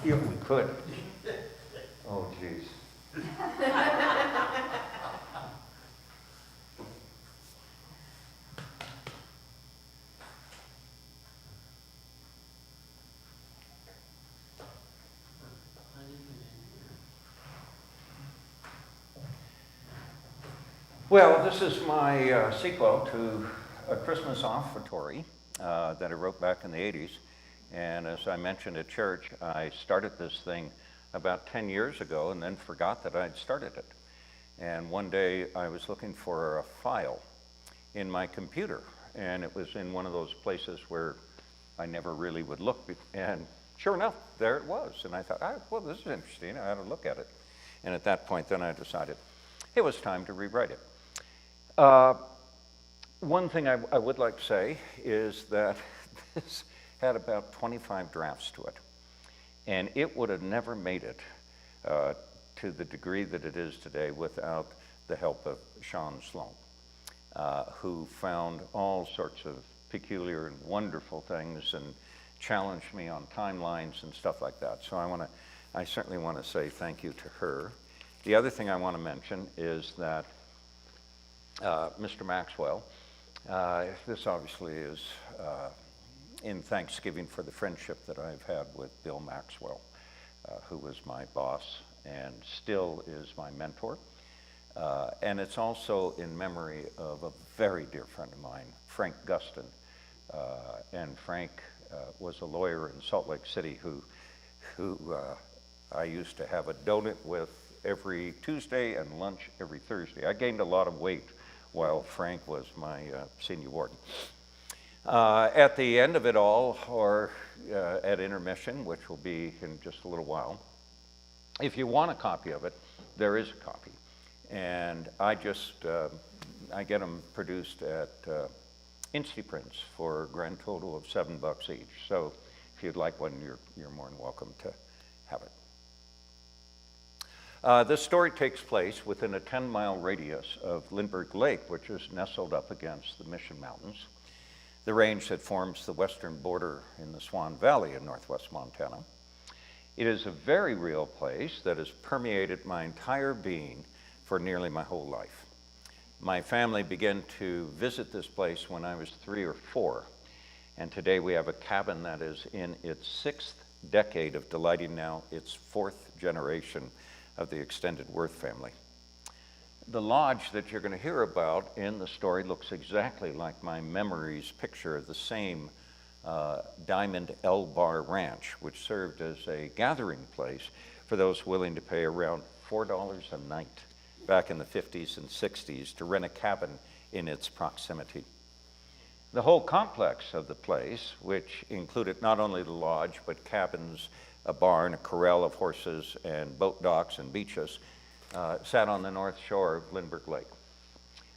If we could. Oh, geez. Well, this is my sequel to A Christmas Observatory that I wrote back in the 80s. And as I mentioned at church, I started this thing about 10 years ago and then forgot that I'd started it. And one day I was looking for a file in my computer, and it was in one of those places where I never really would look. And sure enough, there it was. And I thought, well, this is interesting. I ought to look at it. And at that point, then I decided it was time to rewrite it. One thing I would like to say is that this had about 25 drafts to it, and it would have never made it to the degree that it is today without the help of Sean Sloan, who found all sorts of peculiar and wonderful things and challenged me on timelines and stuff like that. So I certainly want to say thank you to her. The other thing I want to mention is that Mr. Maxwell, this obviously is in thanksgiving for the friendship that I've had with Bill Maxwell, who was my boss and still is my mentor. And it's also in memory of a very dear friend of mine, Frank Guston. And Frank was a lawyer in Salt Lake City who I used to have a donut with every Tuesday and lunch every Thursday. I gained a lot of weight while Frank was my senior warden. At the end of it all, or at intermission, which will be in just a little while, if you want a copy of it, there is a copy. And I get them produced at Instaprints for a grand total of $7 each. So if you'd like one, you're more than welcome to have it. This story takes place within a 10-mile radius of Lindbergh Lake, which is nestled up against the Mission Mountains, the range that forms the western border in the Swan Valley in northwest Montana. It is a very real place that has permeated my entire being for nearly my whole life. My family began to visit this place when I was 3 or 4, and today we have a cabin that is in its 6th decade of delighting now its 4th generation of the extended Wirth family. The lodge that you're going to hear about in the story looks exactly like my memories picture of the same Diamond L Bar Ranch, which served as a gathering place for those willing to pay around $4 a night back in the 50s and 60s to rent a cabin in its proximity. The whole complex of the place, which included not only the lodge, but cabins, a barn, a corral of horses, and boat docks and beaches, sat on the north shore of Lindbergh Lake.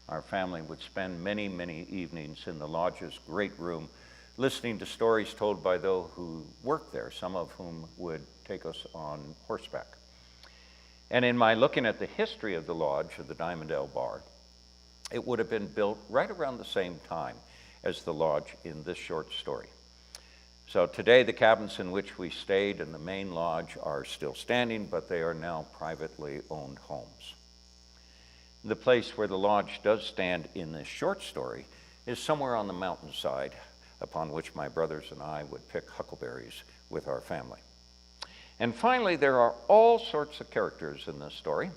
Our family would spend many, many evenings in the lodge's great room listening to stories told by those who worked there, some of whom would take us on horseback. And in my looking at the history of the lodge of the Diamond L Bar, it would have been built right around the same time as the lodge in this short story. So today the cabins in which we stayed in the main lodge are still standing, but they are now privately owned homes. The place where the lodge does stand in this short story is somewhere on the mountainside upon which my brothers and I would pick huckleberries with our family. And finally, there are all sorts of characters in this story,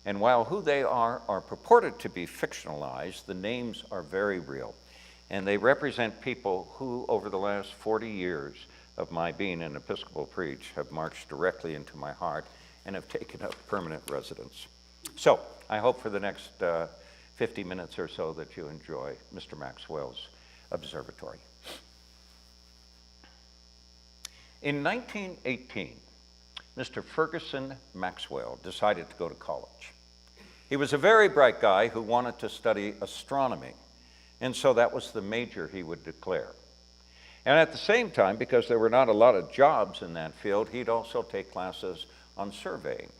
and while who they are purported to be fictionalized, the names are very real. And they represent people who, over the last 40 years of my being an Episcopal preach, have marched directly into my heart and have taken up permanent residence. So I hope for the next 50 minutes or so that you enjoy Mr. Maxwell's Observatory. In 1918, Mr. Ferguson Maxwell decided to go to college. He was a very bright guy who wanted to study astronomy. And so that was the major he would declare. And at the same time, because there were not a lot of jobs in that field, he'd also take classes on surveying.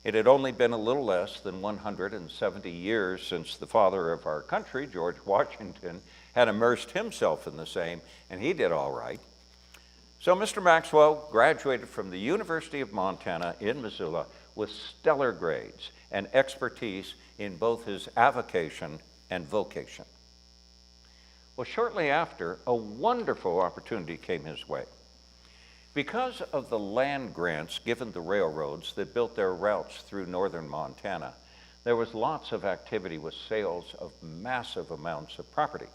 It had only been a little less than 170 years since the father of our country, George Washington, had immersed himself in the same, and he did all right. So Mr. Maxwell graduated from the University of Montana in Missoula with stellar grades and expertise in both his avocation and vocation. Well, shortly after, a wonderful opportunity came his way. Because of the land grants given the railroads that built their routes through northern Montana, there was lots of activity with sales of massive amounts of property.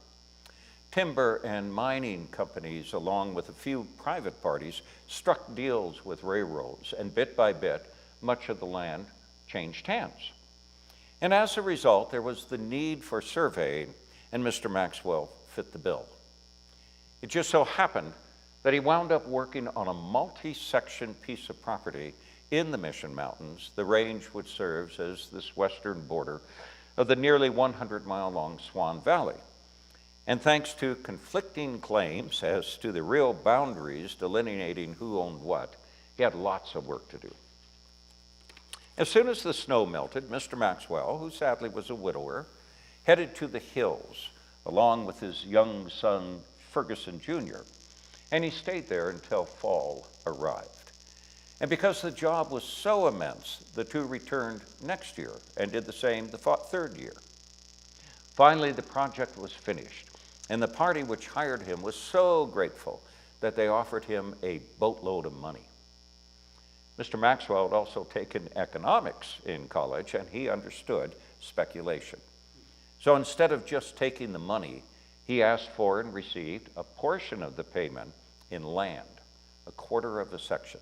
Timber and mining companies, along with a few private parties, struck deals with railroads, and bit by bit, much of the land changed hands. And as a result, there was the need for surveying, and Mr. Maxwell fit the bill. It just so happened that he wound up working on a multi-section piece of property in the Mission Mountains, the range which serves as this western border of the nearly 100-mile-long Swan Valley. And thanks to conflicting claims as to the real boundaries delineating who owned what, he had lots of work to do. As soon as the snow melted, Mr. Maxwell, who sadly was a widower, headed to the hills along with his young son, Ferguson Jr., and he stayed there until fall arrived. And because the job was so immense, the two returned next year and did the same the third year. Finally, the project was finished, and the party which hired him was so grateful that they offered him a boatload of money. Mr. Maxwell had also taken economics in college, and he understood speculation. So instead of just taking the money, he asked for and received a portion of the payment in land, a quarter of a section,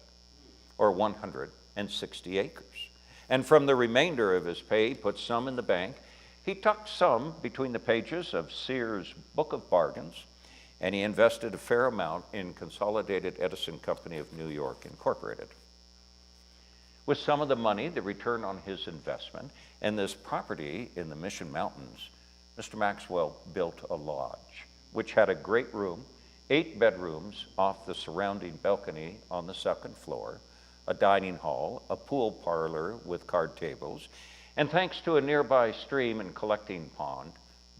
or 160 acres. And from the remainder of his pay, he put some in the bank. He tucked some between the pages of Sears' Book of Bargains, and he invested a fair amount in Consolidated Edison Company of New York, Incorporated. With some of the money, the return on his investment, and this property in the Mission Mountains, Mr. Maxwell built a lodge, which had a great room, 8 bedrooms off the surrounding balcony on the second floor, a dining hall, a pool parlor with card tables, and thanks to a nearby stream and collecting pond,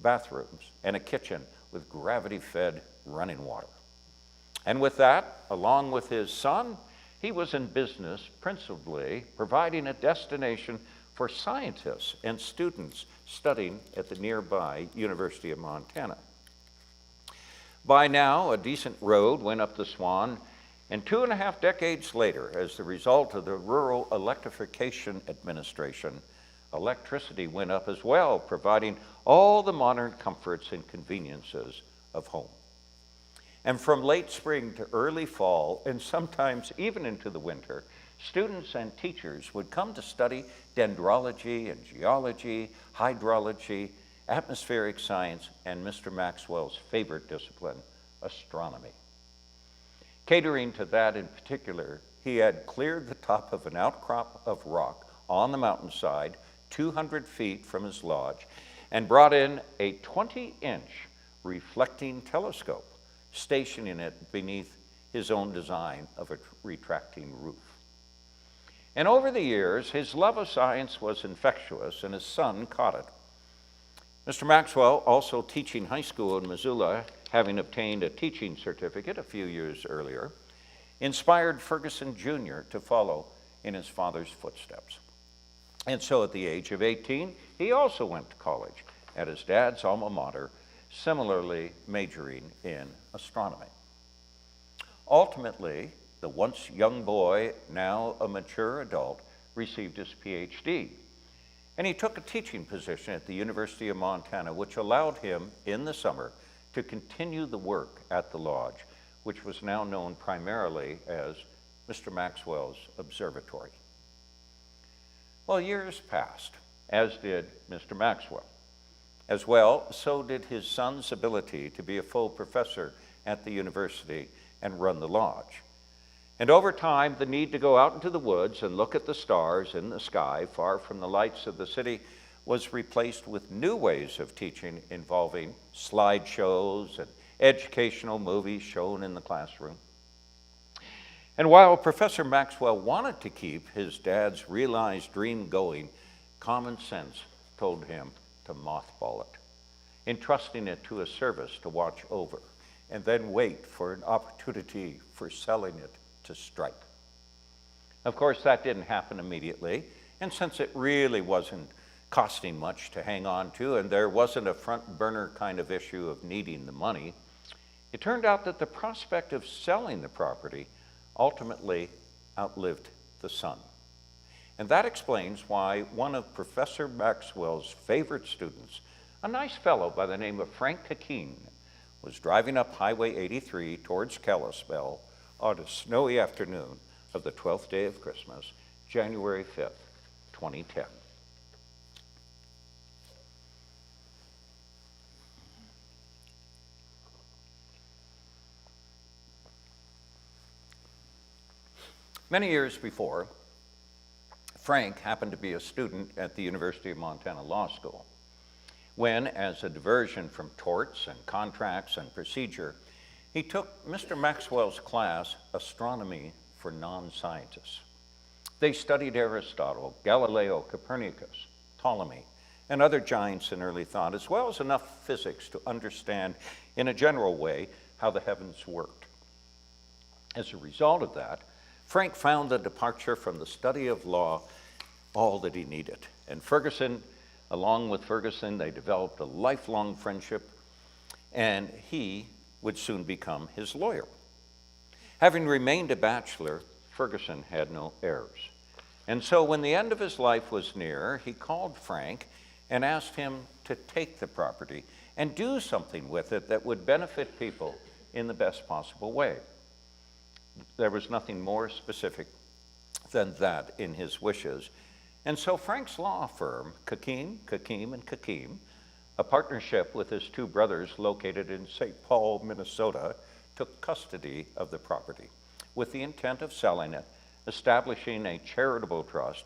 bathrooms, and a kitchen with gravity-fed running water. And with that, along with his son, he was in business principally providing a destination for scientists and students studying at the nearby University of Montana. By now, a decent road went up the Swan, and 2.5 decades later, as the result of the Rural Electrification Administration, electricity went up as well, providing all the modern comforts and conveniences of home. And from late spring to early fall, and sometimes even into the winter, students and teachers would come to study dendrology and geology, hydrology, atmospheric science, and Mr. Maxwell's favorite discipline, astronomy. Catering to that in particular, he had cleared the top of an outcrop of rock on the mountainside, 200 feet from his lodge, and brought in a 20-inch reflecting telescope, stationing it beneath his own design of a retracting roof. And over the years, his love of science was infectious, and his son caught it. Mr. Maxwell, also teaching high school in Missoula, having obtained a teaching certificate a few years earlier, inspired Ferguson Jr. to follow in his father's footsteps. And so at the age of 18, he also went to college at his dad's alma mater, similarly majoring in astronomy. Ultimately, the once young boy, now a mature adult, received his PhD. And he took a teaching position at the University of Montana, which allowed him, in the summer, to continue the work at the lodge, which was now known primarily as Mr. Maxwell's Observatory. Well, years passed, as did Mr. Maxwell. As well, so did his son's ability to be a full professor at the university and run the lodge. And over time, the need to go out into the woods and look at the stars in the sky far from the lights of the city was replaced with new ways of teaching involving slideshows and educational movies shown in the classroom. And while Professor Maxwell wanted to keep his dad's realized dream going, common sense told him to mothball it, entrusting it to a service to watch over and then wait for an opportunity for selling it to strike. Of course, that didn't happen immediately, and since it really wasn't costing much to hang on to, and there wasn't a front burner kind of issue of needing the money, it turned out that the prospect of selling the property ultimately outlived the sun. And that explains why one of Professor Maxwell's favorite students, a nice fellow by the name of Frank Hakeem, was driving up Highway 83 towards Kalispell on a snowy afternoon of the 12th day of Christmas, January 5th, 2010. Many years before, Frank happened to be a student at the University of Montana Law School, when, as a diversion from torts and contracts and procedure, he took Mr. Maxwell's class, Astronomy for Non-Scientists. They studied Aristotle, Galileo, Copernicus, Ptolemy, and other giants in early thought, as well as enough physics to understand in a general way how the heavens worked. As a result of that, Frank found the departure from the study of law all that he needed. And along with Ferguson, they developed a lifelong friendship, and he would soon become his lawyer. Having remained a bachelor, Ferguson had no heirs. And so when the end of his life was near, he called Frank and asked him to take the property and do something with it that would benefit people in the best possible way. There was nothing more specific than that in his wishes. And so Frank's law firm, Hakeem, and Hakeem, a partnership with his two brothers located in St. Paul, Minnesota, took custody of the property with the intent of selling it, establishing a charitable trust,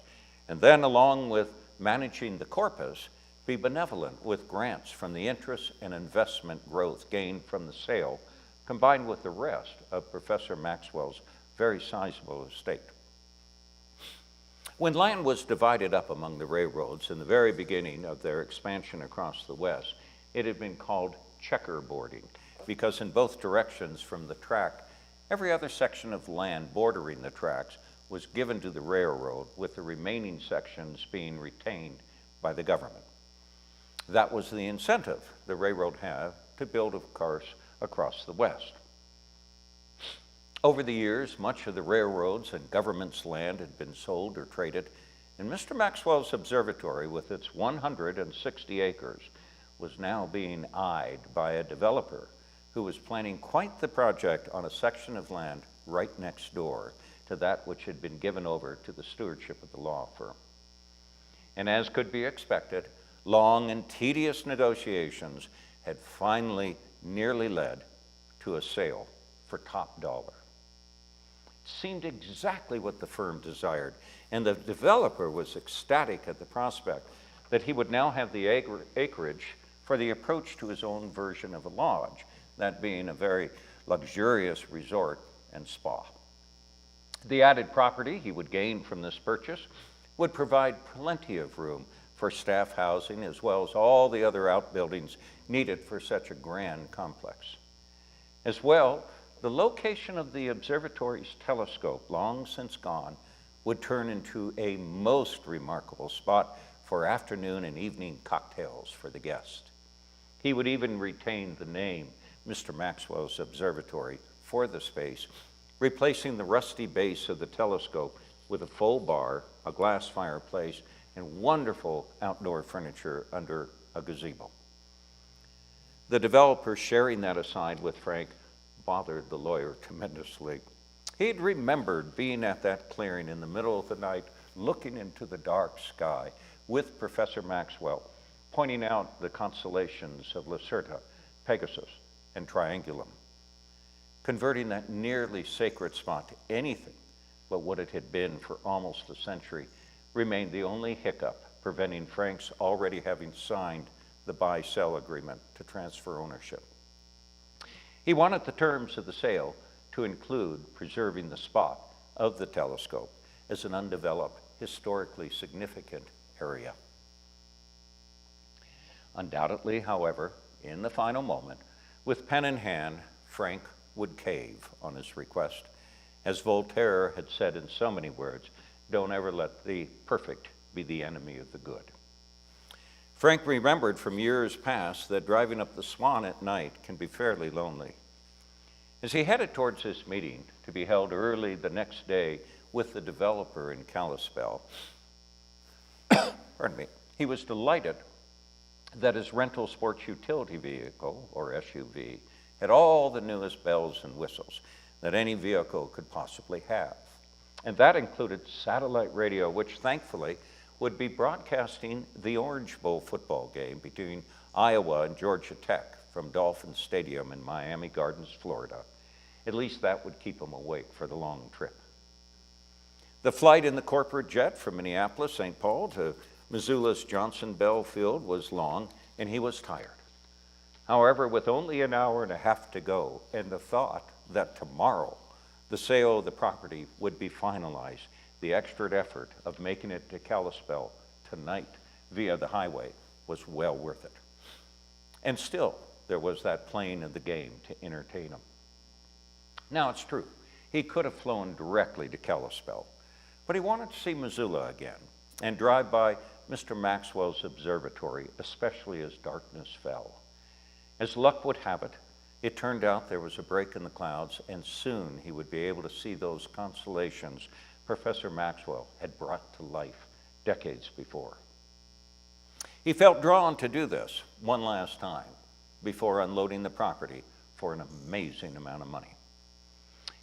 and then, along with managing the corpus, be benevolent with grants from the interest and investment growth gained from the sale, combined with the rest of Professor Maxwell's very sizable estate. When land was divided up among the railroads in the very beginning of their expansion across the West, it had been called checkerboarding, because in both directions from the track, every other section of land bordering the tracks was given to the railroad, with the remaining sections being retained by the government. That was the incentive the railroad had to build, of course, across the West. Over the years, much of the railroads and government's land had been sold or traded, and Mr. Maxwell's observatory, with its 160 acres, was now being eyed by a developer who was planning quite the project on a section of land right next door to that which had been given over to the stewardship of the law firm. And as could be expected, long and tedious negotiations had finally nearly led to a sale for top dollar. It seemed exactly what the firm desired, and the developer was ecstatic at the prospect that he would now have the acreage for the approach to his own version of a lodge, that being a very luxurious resort and spa. The added property he would gain from this purchase would provide plenty of room for staff housing, as well as all the other outbuildings needed for such a grand complex. As well, the location of the observatory's telescope, long since gone, would turn into a most remarkable spot for afternoon and evening cocktails for the guests. He would even retain the name Mr. Maxwell's Observatory for the space, replacing the rusty base of the telescope with a full bar, a glass fireplace, and wonderful outdoor furniture under a gazebo. The developer, sharing that aside with Frank, bothered the lawyer tremendously. He'd remembered being at that clearing in the middle of the night, looking into the dark sky with Professor Maxwell, pointing out the constellations of Lacerta, Pegasus, and Triangulum. Converting that nearly sacred spot to anything but what it had been for almost a century remained the only hiccup preventing Frank's already having signed the buy-sell agreement to transfer ownership. He wanted the terms of the sale to include preserving the spot of the telescope as an undeveloped, historically significant area. Undoubtedly, however, in the final moment, with pen in hand, Frank would cave on his request. As Voltaire had said in so many words, don't ever let the perfect be the enemy of the good. Frank remembered from years past that driving up the Swan at night can be fairly lonely. As he headed towards this meeting to be held early the next day with the developer in Kalispell, he was delighted that his rental sports utility vehicle, or SUV, had all the newest bells and whistles that any vehicle could possibly have. And that included satellite radio, which thankfully would be broadcasting the Orange Bowl football game between Iowa and Georgia Tech from Dolphin Stadium in Miami Gardens, Florida. At least that would keep him awake for the long trip. The flight in the corporate jet from Minneapolis, St. Paul to Missoula's Johnson Bell Field was long, and he was tired. However, with only an hour and a half to go, and the thought that tomorrow the sale of the property would be finalized, the extra effort of making it to Kalispell tonight via the highway was well worth it. And still, there was that playing of the game to entertain him. Now, it's true, he could have flown directly to Kalispell, but he wanted to see Missoula again and drive by Mr. Maxwell's observatory, especially as darkness fell. As luck would have it, it turned out there was a break in the clouds, and soon he would be able to see those constellations Professor Maxwell had brought to life decades before. He felt drawn to do this one last time before unloading the property for an amazing amount of money.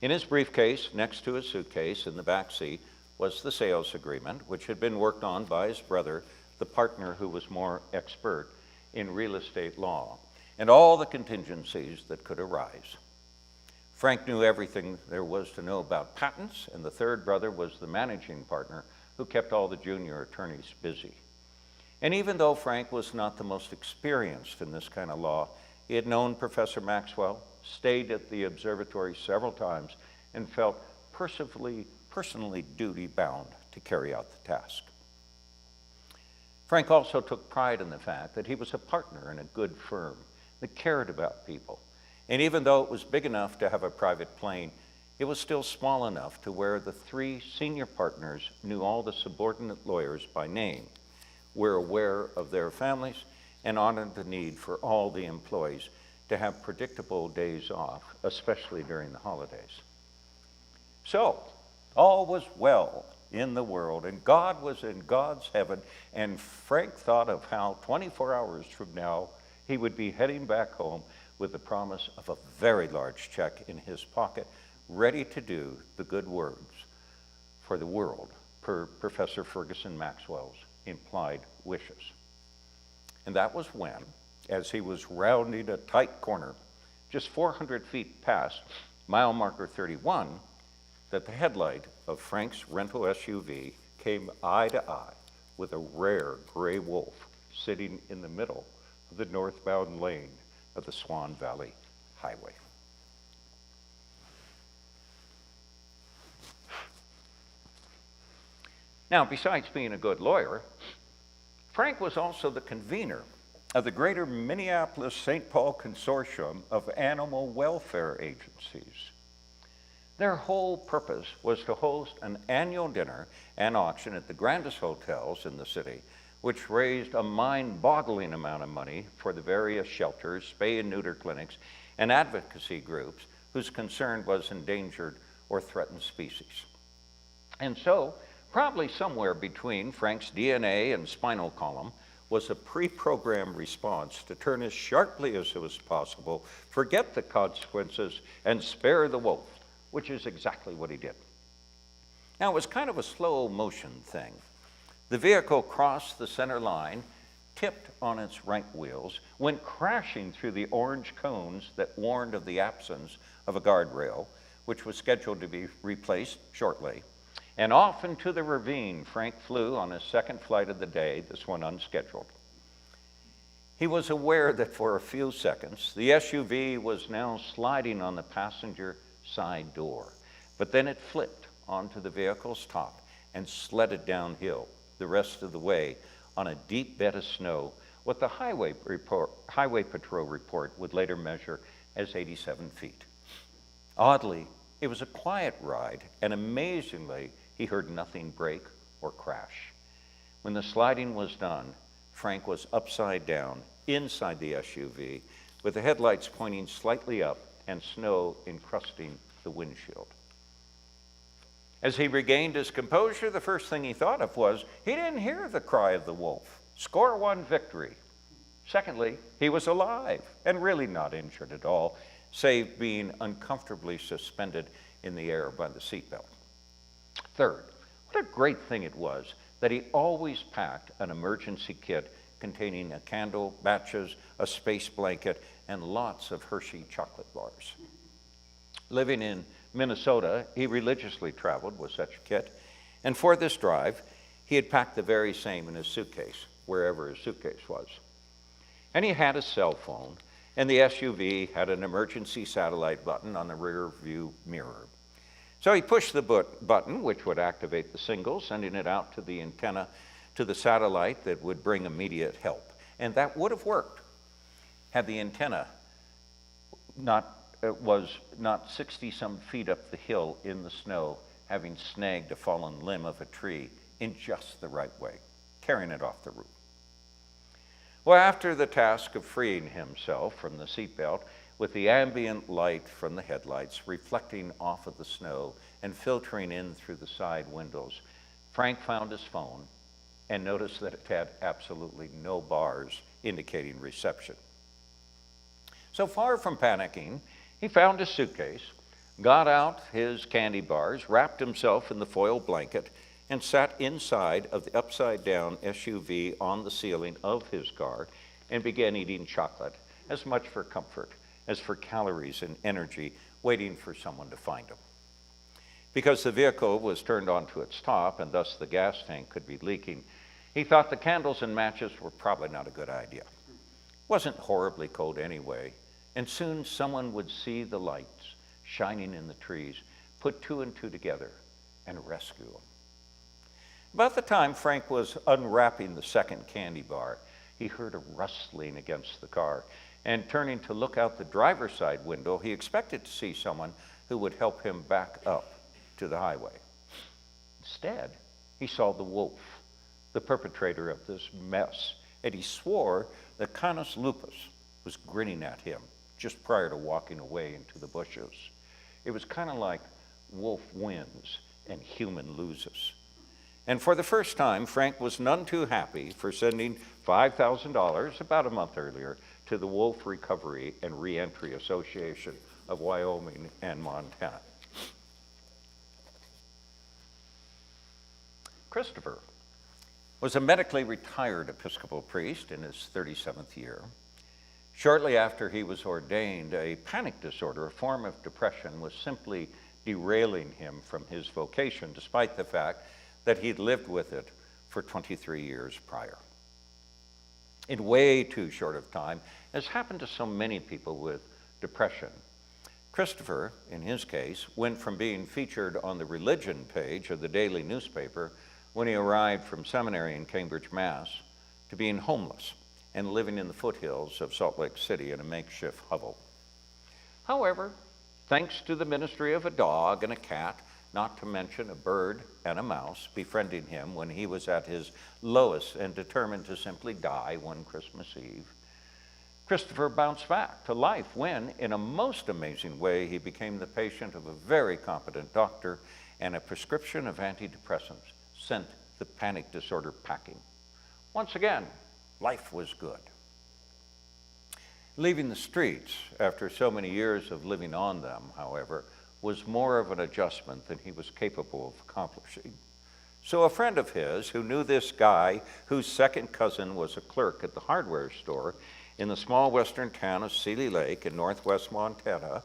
In his briefcase, next to his suitcase in the back seat, was the sales agreement, which had been worked on by his brother, the partner who was more expert in real estate law, and all the contingencies that could arise. Frank knew everything there was to know about patents, and the third brother was the managing partner who kept all the junior attorneys busy. And even though Frank was not the most experienced in this kind of law, he had known Professor Maxwell, stayed at the observatory several times, and felt personally duty-bound to carry out the task. Frank also took pride in the fact that he was a partner in a good firm that cared about people. And even though it was big enough to have a private plane, it was still small enough to where the three senior partners knew all the subordinate lawyers by name, were aware of their families, and honored the need for all the employees to have predictable days off, especially during the holidays. So, all was well in the world, and God was in God's heaven, and Frank thought of how 24 hours from now he would be heading back home with the promise of a very large check in his pocket, ready to do the good words for the world per Professor Ferguson Maxwell's implied wishes. And that was when, as he was rounding a tight corner, just 400 feet past mile marker 31, that the headlight of Frank's rental SUV came eye to eye with a rare gray wolf sitting in the middle of the northbound lane of the Swan Valley Highway. Now, besides being a good lawyer, Frank was also the convener of the Greater Minneapolis-St. Paul Consortium of Animal Welfare Agencies. Their whole purpose was to host an annual dinner and auction at the grandest hotels in the city, which raised a mind-boggling amount of money for the various shelters, spay and neuter clinics, and advocacy groups whose concern was endangered or threatened species. And so, probably somewhere between Frank's DNA and spinal column was a pre-programmed response to turn as sharply as it was possible, forget the consequences, and spare the wolf, which is exactly what he did. Now, it was kind of a slow motion thing. The vehicle crossed the center line, tipped on its right wheels, went crashing through the orange cones that warned of the absence of a guardrail, which was scheduled to be replaced shortly. And off into the ravine, Frank flew on his second flight of the day, this one unscheduled. He was aware that for a few seconds, the SUV was now sliding on the passenger side door, but then it flipped onto the vehicle's top and sledded downhill the rest of the way on a deep bed of snow, what the Highway Patrol report would later measure as 87 feet. Oddly, it was a quiet ride, and amazingly, he heard nothing break or crash. When the sliding was done, Frank was upside down inside the SUV with the headlights pointing slightly up and snow encrusting the windshield. As he regained his composure, the first thing he thought of was he didn't hear the cry of the wolf. Score one victory. Secondly, he was alive and really not injured at all, save being uncomfortably suspended in the air by the seatbelt. Third, what a great thing it was that he always packed an emergency kit containing a candle, matches, a space blanket, and lots of Hershey chocolate bars. Living in Minnesota, he religiously traveled with such a kit, and for this drive, he had packed the very same in his suitcase, wherever his suitcase was. And he had a cell phone, and the SUV had an emergency satellite button on the rear view mirror. So he pushed the button, which would activate the signal, sending it out to the antenna to the satellite that would bring immediate help. And that would have worked had the antenna was not 60-some feet up the hill in the snow, having snagged a fallen limb of a tree in just the right way, carrying it off the roof. Well, after the task of freeing himself from the seatbelt, with the ambient light from the headlights reflecting off of the snow and filtering in through the side windows, Frank found his phone and noticed that it had absolutely no bars indicating reception. So far from panicking, he found his suitcase, got out his candy bars, wrapped himself in the foil blanket, and sat inside of the upside-down SUV on the ceiling of his car and began eating chocolate, as much for comfort as for calories and energy, waiting for someone to find him. Because the vehicle was turned onto its top and thus the gas tank could be leaking, he thought the candles and matches were probably not a good idea. It wasn't horribly cold anyway, and soon someone would see the lights shining in the trees, put two and two together, and rescue him. About the time Frank was unwrapping the second candy bar, he heard a rustling against the car, and turning to look out the driver's side window, he expected to see someone who would help him back up to the highway. Instead, he saw the wolf, the perpetrator of this mess, and he swore that Canis Lupus was grinning at him just prior to walking away into the bushes. It was kind of like wolf wins and human loses. And for the first time, Frank was none too happy for sending $5,000 about a month earlier to the Wolf Recovery and Reentry Association of Wyoming and Montana. Christopher was a medically retired Episcopal priest in his 37th year. Shortly after he was ordained, a panic disorder, a form of depression, was simply derailing him from his vocation, despite the fact that he'd lived with it for 23 years prior. In way too short of time, as happened to so many people with depression, Christopher, in his case, went from being featured on the religion page of the daily newspaper when he arrived from seminary in Cambridge, Mass, to being homeless and living in the foothills of Salt Lake City in a makeshift hovel. However, thanks to the ministry of a dog and a cat, not to mention a bird and a mouse befriending him when he was at his lowest and determined to simply die one Christmas Eve, Christopher bounced back to life when, in a most amazing way, he became the patient of a very competent doctor, and a prescription of antidepressants sent the panic disorder packing. Once again, life was good. Leaving the streets after so many years of living on them, however, was more of an adjustment than he was capable of accomplishing. So a friend of his who knew this guy, whose second cousin was a clerk at the hardware store in the small western town of Seeley Lake in northwest Montana,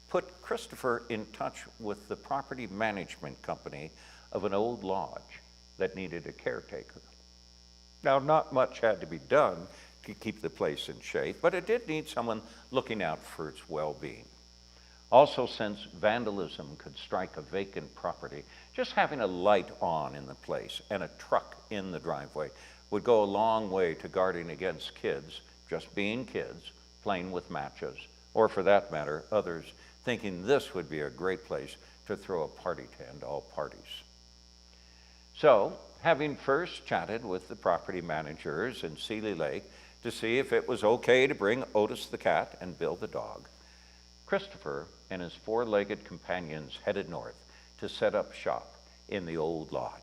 put Christopher in touch with the property management company of an old lodge that needed a caretaker. Now, not much had to be done to keep the place in shape, but it did need someone looking out for its well-being. Also, since vandalism could strike a vacant property, just having a light on in the place and a truck in the driveway would go a long way to guarding against kids, just being kids, playing with matches or for that matter, others thinking this would be a great place to throw a party to end all parties. So, having first chatted with the property managers in Seeley Lake to see if it was okay to bring Otis the cat and Bill the dog, Christopher and his four-legged companions headed north to set up shop in the old lodge.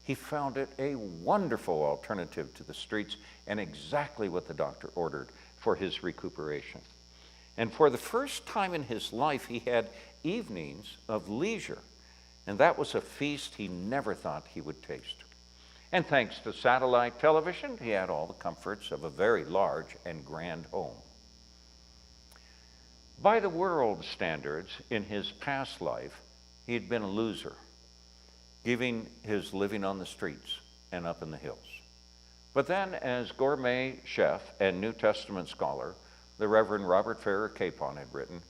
He found it a wonderful alternative to the streets and exactly what the doctor ordered for his recuperation. And for the first time in his life, he had evenings of leisure, and that was a feast he never thought he would taste. And thanks to satellite television, he had all the comforts of a very large and grand home. By the world's standards, in his past life, he had been a loser, giving his living on the streets and up in the hills. But then, as gourmet chef and New Testament scholar, the Reverend Robert Farrar Capon had written,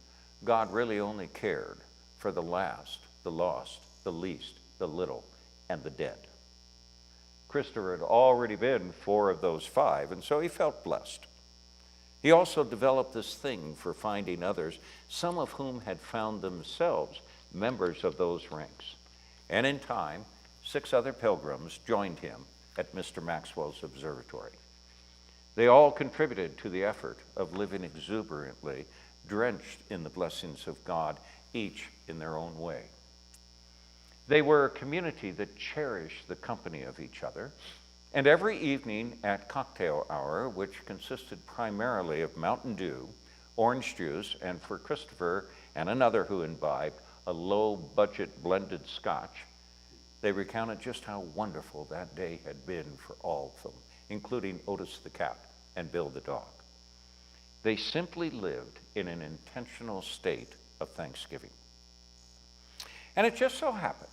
God really only cared for the last, the lost, the least, the little, and the dead. Christopher had already been 4 of those 5, and so he felt blessed. He also developed this thing for finding others, some of whom had found themselves members of those ranks. And in time, 6 other pilgrims joined him at Mr. Maxwell's observatory. They all contributed to the effort of living exuberantly, drenched in the blessings of God, each in their own way. They were a community that cherished the company of each other, and every evening at cocktail hour, which consisted primarily of Mountain Dew, orange juice, and for Christopher and another who imbibed, a low-budget blended scotch, they recounted just how wonderful that day had been for all of them, including Otis the cat and Bill the dog. They simply lived in an intentional state of thanksgiving. And it just so happened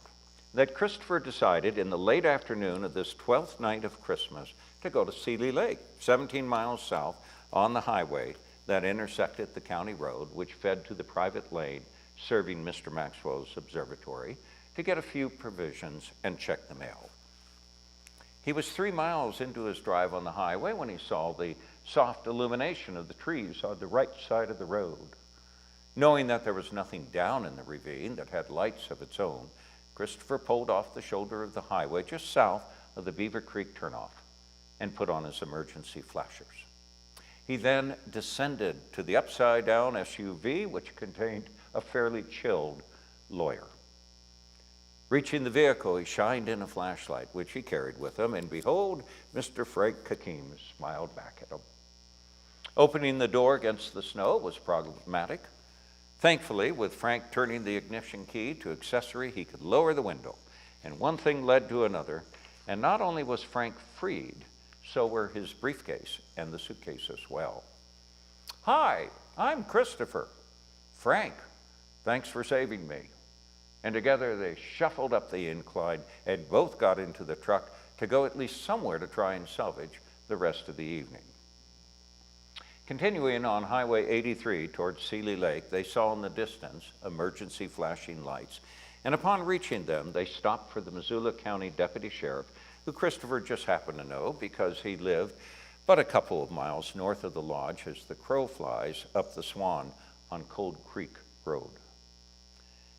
that Christopher decided in the late afternoon of this 12th night of Christmas to go to Seeley Lake, 17 miles south on the highway that intersected the county road, which fed to the private lane serving Mr. Maxwell's observatory, to get a few provisions and check the mail. He was 3 miles into his drive on the highway when he saw the soft illumination of the trees on the right side of the road. Knowing that there was nothing down in the ravine that had lights of its own, Christopher pulled off the shoulder of the highway just south of the Beaver Creek turnoff and put on his emergency flashers. He then descended to the upside-down SUV, which contained a fairly chilled lawyer. Reaching the vehicle, he shined in a flashlight, which he carried with him, and behold, Mr. Frank Hakim smiled back at him. Opening the door against the snow was problematic. Thankfully, with Frank turning the ignition key to accessory, he could lower the window, and one thing led to another, and not only was Frank freed, so were his briefcase and the suitcase as well. Hi, I'm Christopher. Frank, thanks for saving me. And together they shuffled up the incline and both got into the truck to go at least somewhere to try and salvage the rest of the evening. Continuing on Highway 83 towards Seeley Lake, they saw in the distance emergency flashing lights, and upon reaching them, they stopped for the Missoula County Deputy Sheriff, who Christopher just happened to know because he lived but a couple of miles north of the lodge as the crow flies up the Swan on Cold Creek Road.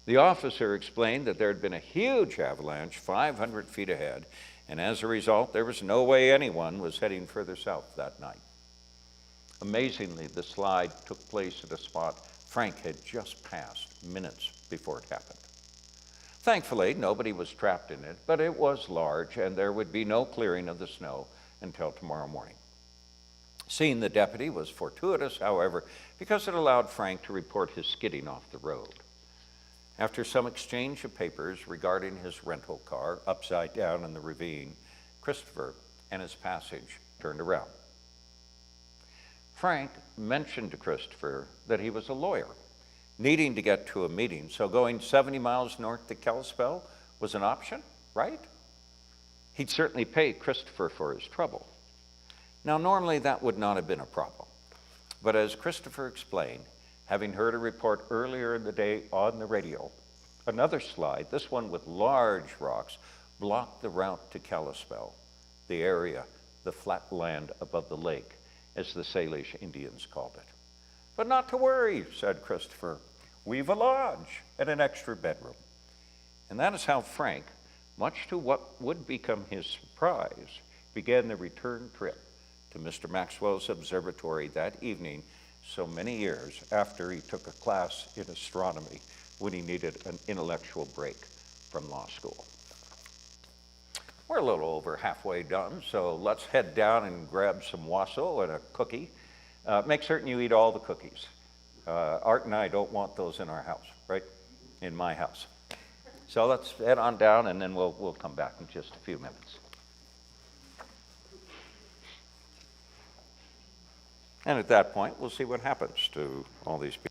The officer explained that there had been a huge avalanche 500 feet ahead, and as a result, there was no way anyone was heading further south that night. Amazingly, the slide took place at a spot Frank had just passed minutes before it happened. Thankfully, nobody was trapped in it, but it was large, and there would be no clearing of the snow until tomorrow morning. Seeing the deputy was fortuitous, however, because it allowed Frank to report his skidding off the road. After some exchange of papers regarding his rental car upside down in the ravine, Christopher and his passage turned around. Frank mentioned to Christopher that he was a lawyer, needing to get to a meeting, so going 70 miles north to Kalispell was an option, right? He'd certainly pay Christopher for his trouble. Now, normally that would not have been a problem, but as Christopher explained, having heard a report earlier in the day on the radio, another slide, this one with large rocks, blocked the route to Kalispell, the area, the flat land above the lake, as the Salish Indians called it. "But not to worry," said Christopher. "We've a lodge and an extra bedroom." And that is how Frank, much to what would become his surprise, began the return trip to Mr. Maxwell's observatory that evening, so many years after he took a class in astronomy when he needed an intellectual break from law school. We're a little over halfway done, so let's head down and grab some wassail and a cookie. Make certain you eat all the cookies. Art and I don't want those in our house, right? In my house. So let's head on down, and then we'll come back in just a few minutes. And at that point, we'll see what happens to all these people.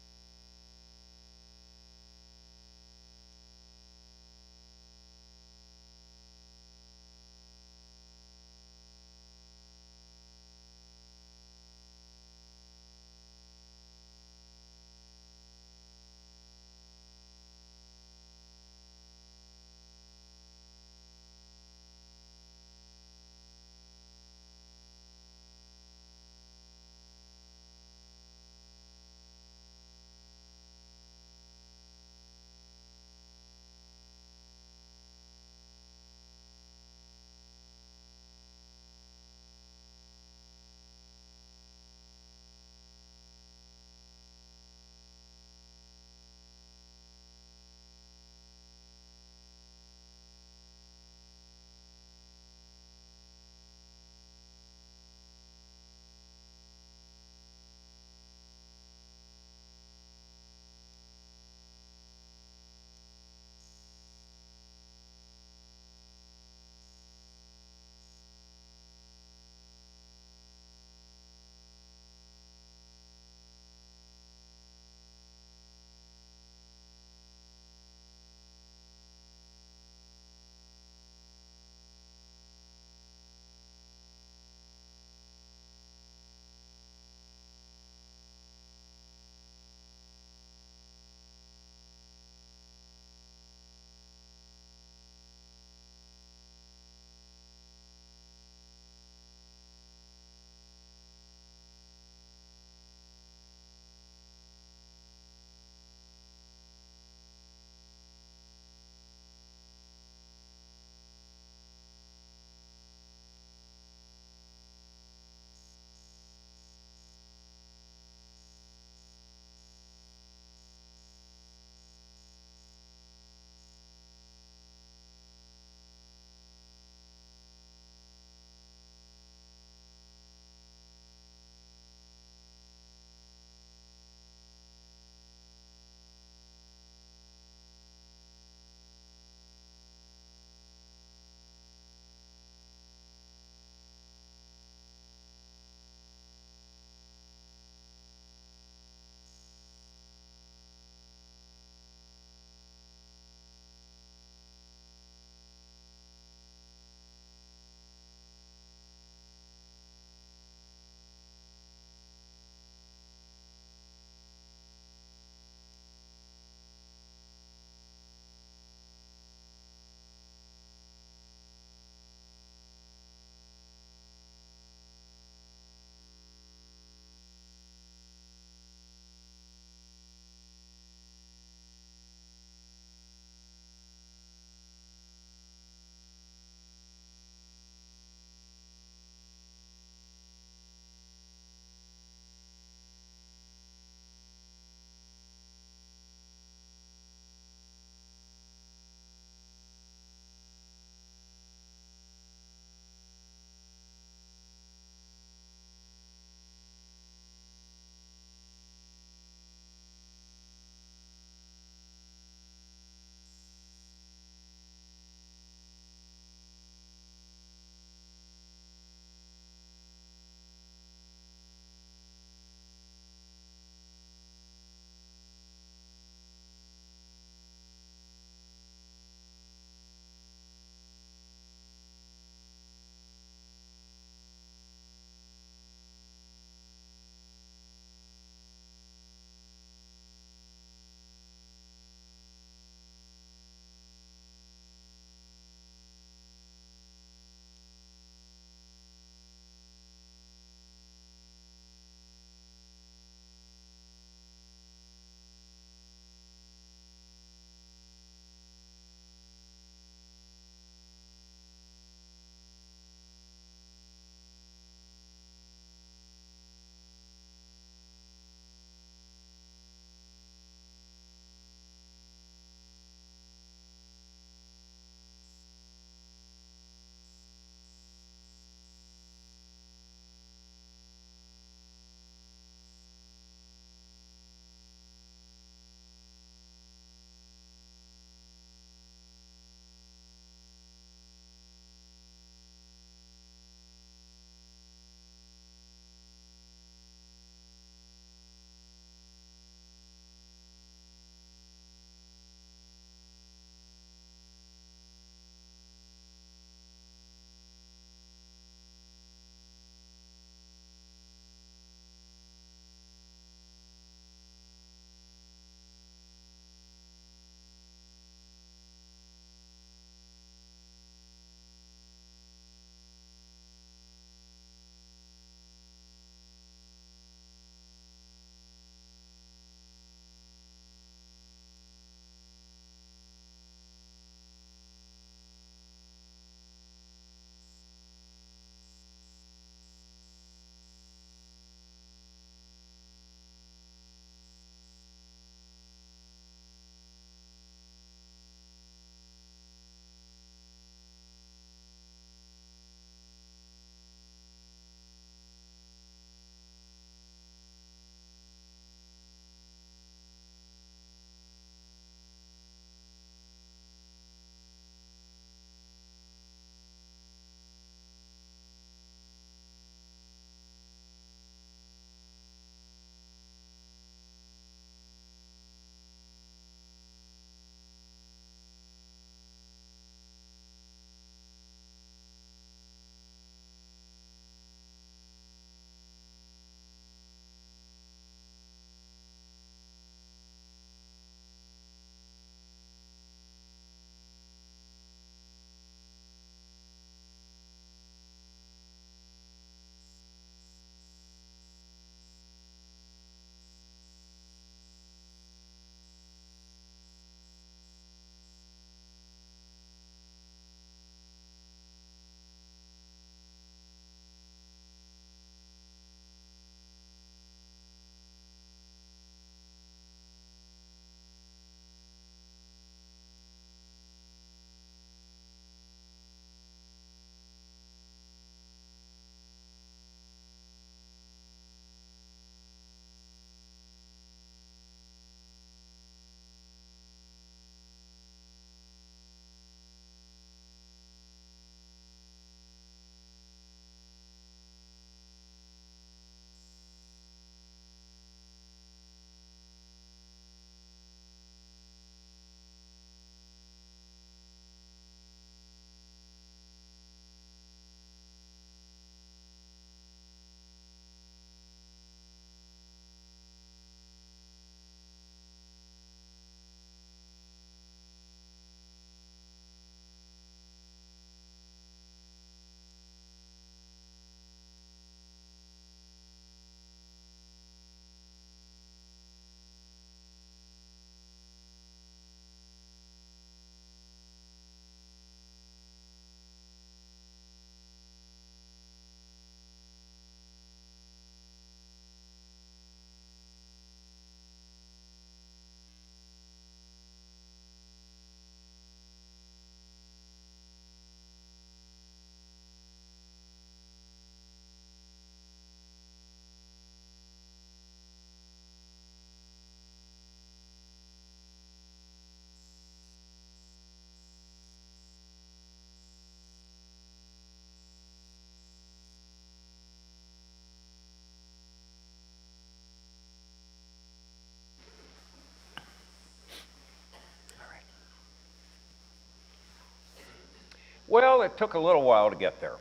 Well, it took a little while to get there.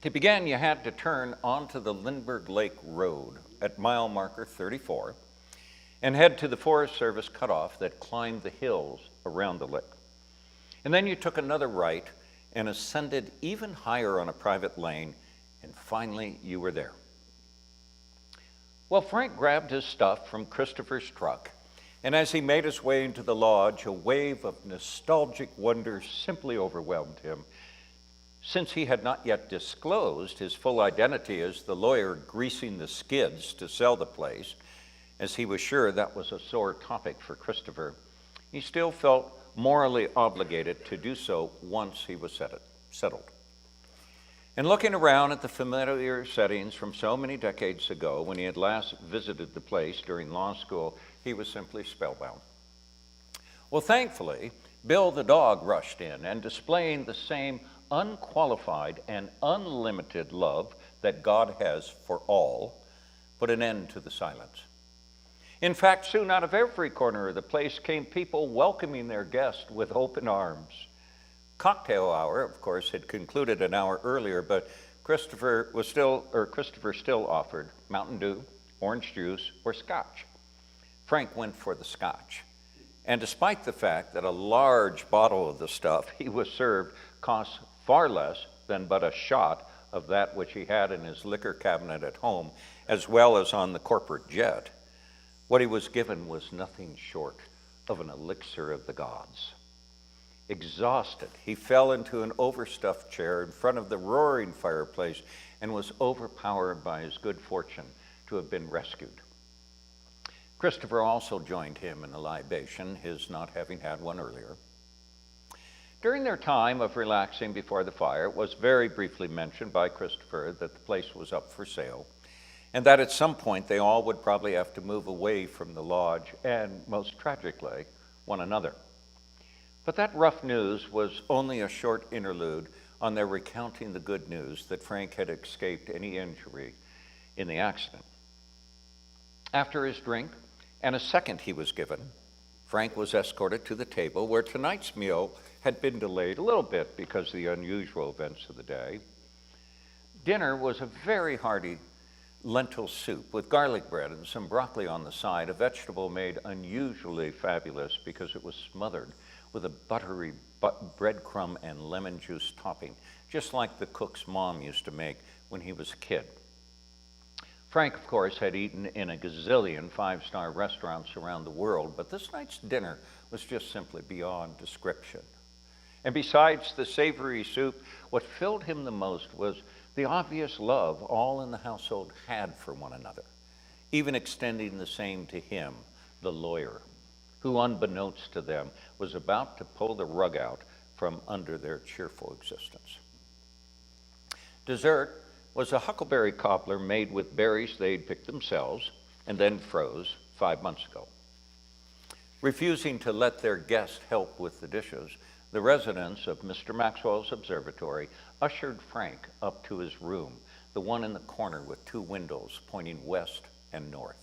To begin, you had to turn onto the Lindbergh Lake Road at mile marker 34 and head to the Forest Service cutoff that climbed the hills around the lake. And then you took another right and ascended even higher on a private lane, and finally you were there. Well, Frank grabbed his stuff from Christopher's truck, and as he made his way into the lodge, a wave of nostalgic wonder simply overwhelmed him. Since he had not yet disclosed his full identity as the lawyer greasing the skids to sell the place, as he was sure that was a sore topic for Christopher, he still felt morally obligated to do so once he was settled. And looking around at the familiar settings from so many decades ago when he had last visited the place during law school, he was simply spellbound. Well, thankfully, Bill the dog rushed in and, displaying the same unqualified and unlimited love that God has for all, put an end to the silence. In fact, soon out of every corner of the place came people welcoming their guest with open arms. Cocktail hour, of course, had concluded an hour earlier, but Christopher still offered Mountain Dew, orange juice, or scotch. Frank went for the scotch. And despite the fact that a large bottle of the stuff he was served cost far less than but a shot of that which he had in his liquor cabinet at home, as well as on the corporate jet, what he was given was nothing short of an elixir of the gods. Exhausted, he fell into an overstuffed chair in front of the roaring fireplace and was overpowered by his good fortune to have been rescued. Christopher also joined him in a libation, his not having had one earlier. During their time of relaxing before the fire, it was very briefly mentioned by Christopher that the place was up for sale, and that at some point they all would probably have to move away from the lodge and, most tragically, one another. But that rough news was only a short interlude on their recounting the good news that Frank had escaped any injury in the accident. After his drink, and a second he was given, Frank was escorted to the table where tonight's meal had been delayed a little bit because of the unusual events of the day. Dinner was a very hearty lentil soup with garlic bread and some broccoli on the side, a vegetable made unusually fabulous because it was smothered with a buttery breadcrumb and lemon juice topping, just like the cook's mom used to make when he was a kid. Frank, of course, had eaten in a gazillion five-star restaurants around the world, but this night's dinner was just simply beyond description. And besides the savory soup, what filled him the most was the obvious love all in the household had for one another, even extending the same to him, the lawyer, who, unbeknownst to them, was about to pull the rug out from under their cheerful existence. Dessert was a huckleberry cobbler made with berries they'd picked themselves and then froze 5 months ago. Refusing to let their guest help with the dishes, the residents of Mr. Maxwell's Observatory ushered Frank up to his room, the one in the corner with 2 windows pointing west and north.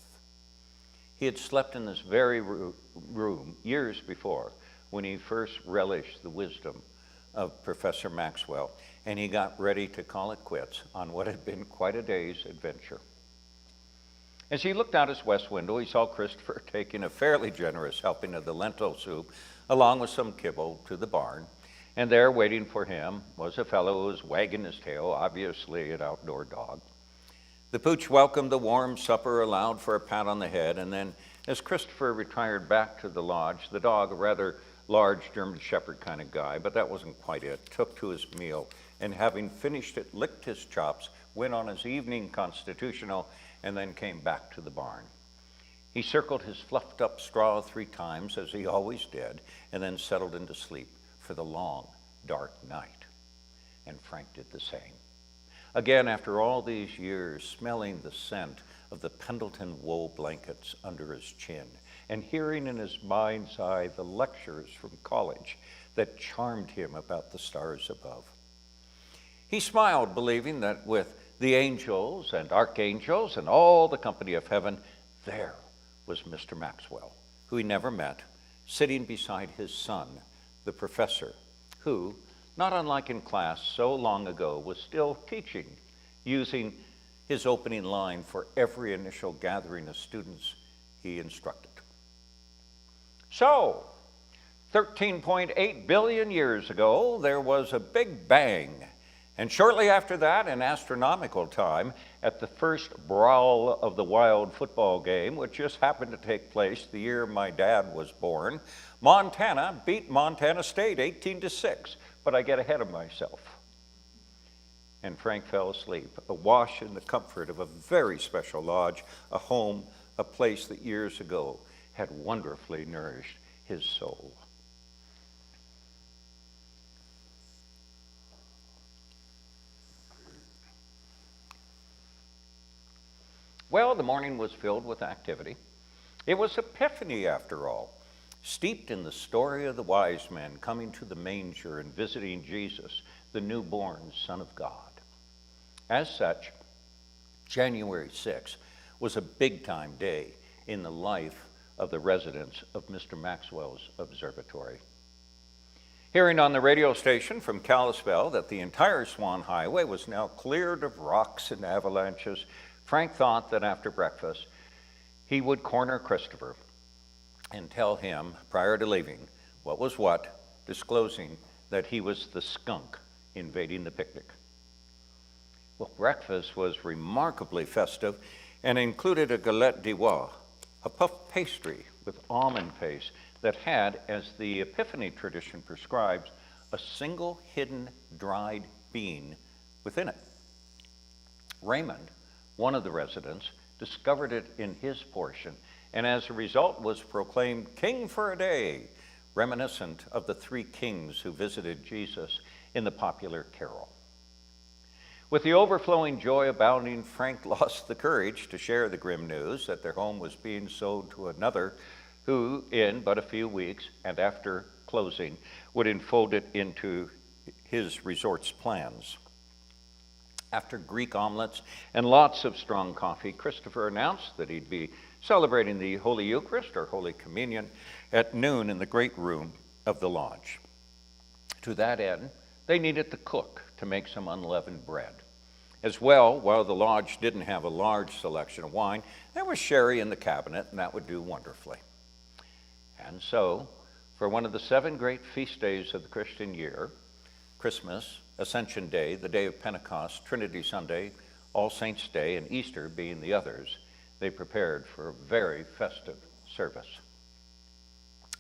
He had slept in this very room years before when he first relished the wisdom of Professor Maxwell, and he got ready to call it quits on what had been quite a day's adventure. As he looked out his west window, he saw Christopher taking a fairly generous helping of the lentil soup, along with some kibble, to the barn, and there waiting for him was a fellow who was wagging his tail, obviously an outdoor dog. The pooch welcomed the warm supper, allowed for a pat on the head, and then, as Christopher retired back to the lodge, the dog, a rather large German Shepherd kind of guy, but that wasn't quite it, took to his meal, and having finished it, licked his chops, went on his evening constitutional, and then came back to the barn. He circled his fluffed up straw 3 times, as he always did, and then settled into sleep for the long, dark night. And Frank did the same. Again, after all these years, smelling the scent of the Pendleton wool blankets under his chin, and hearing in his mind's eye the lectures from college that charmed him about the stars above. He smiled, believing that with the angels and archangels and all the company of heaven, there was Mr. Maxwell, who he never met, sitting beside his son, the professor, who, not unlike in class so long ago, was still teaching, using his opening line for every initial gathering of students he instructed. So, 13.8 billion years ago, there was a big bang. And shortly after that, in astronomical time, at the first brawl of the Wild football game, which just happened to take place the year my dad was born, Montana beat Montana State 18-6, but I get ahead of myself. And Frank fell asleep, awash in the comfort of a very special lodge, a home, a place that years ago had wonderfully nourished his soul. Well, the morning was filled with activity. It was Epiphany, after all, steeped in the story of the wise men coming to the manger and visiting Jesus, the newborn Son of God. As such, January 6th was a big-time day in the life of the residents of Mr. Maxwell's Observatory. Hearing on the radio station from Kalispell that the entire Swan Highway was now cleared of rocks and avalanches, Frank thought that after breakfast, he would corner Christopher and tell him, prior to leaving, what was what, disclosing that he was the skunk invading the picnic. Well, breakfast was remarkably festive and included a galette d'oie, a puff pastry with almond paste that had, as the Epiphany tradition prescribes, a single hidden dried bean within it. Raymond, one of the residents, discovered it in his portion, and as a result was proclaimed king for a day, reminiscent of the three kings who visited Jesus in the popular carol. With the overflowing joy abounding, Frank lost the courage to share the grim news that their home was being sold to another who, in but a few weeks and after closing, would enfold it into his resort's plans. After Greek omelets and lots of strong coffee, Christopher announced that he'd be celebrating the Holy Eucharist, or Holy Communion, at noon in the great room of the lodge. To that end, they needed the cook to make some unleavened bread. As well, while the lodge didn't have a large selection of wine, there was sherry in the cabinet, and that would do wonderfully. And so, for one of the 7 great feast days of the Christian year, Christmas, Ascension Day, the day of Pentecost, Trinity Sunday, All Saints' Day, and Easter being the others, they prepared for a very festive service.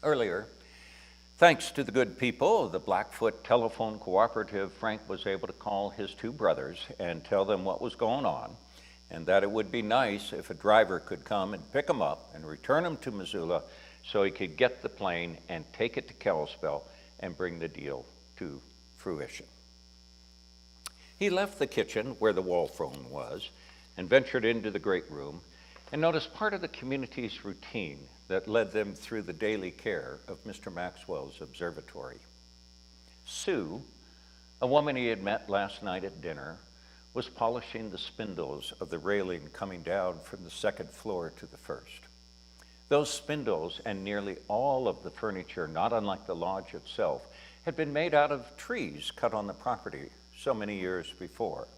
Earlier, thanks to the good people of the Blackfoot Telephone Cooperative, Frank was able to call his 2 brothers and tell them what was going on, and that it would be nice if a driver could come and pick him up and return him to Missoula so he could get the plane and take it to Kalispell and bring the deal to fruition. He left the kitchen where the wall phone was and ventured into the great room and noticed part of the community's routine that led them through the daily care of Mr. Maxwell's observatory. Sue, a woman he had met last night at dinner, was polishing the spindles of the railing coming down from the 2nd floor to the 1st. Those spindles and nearly all of the furniture, not unlike the lodge itself, had been made out of trees cut on the property so many years before.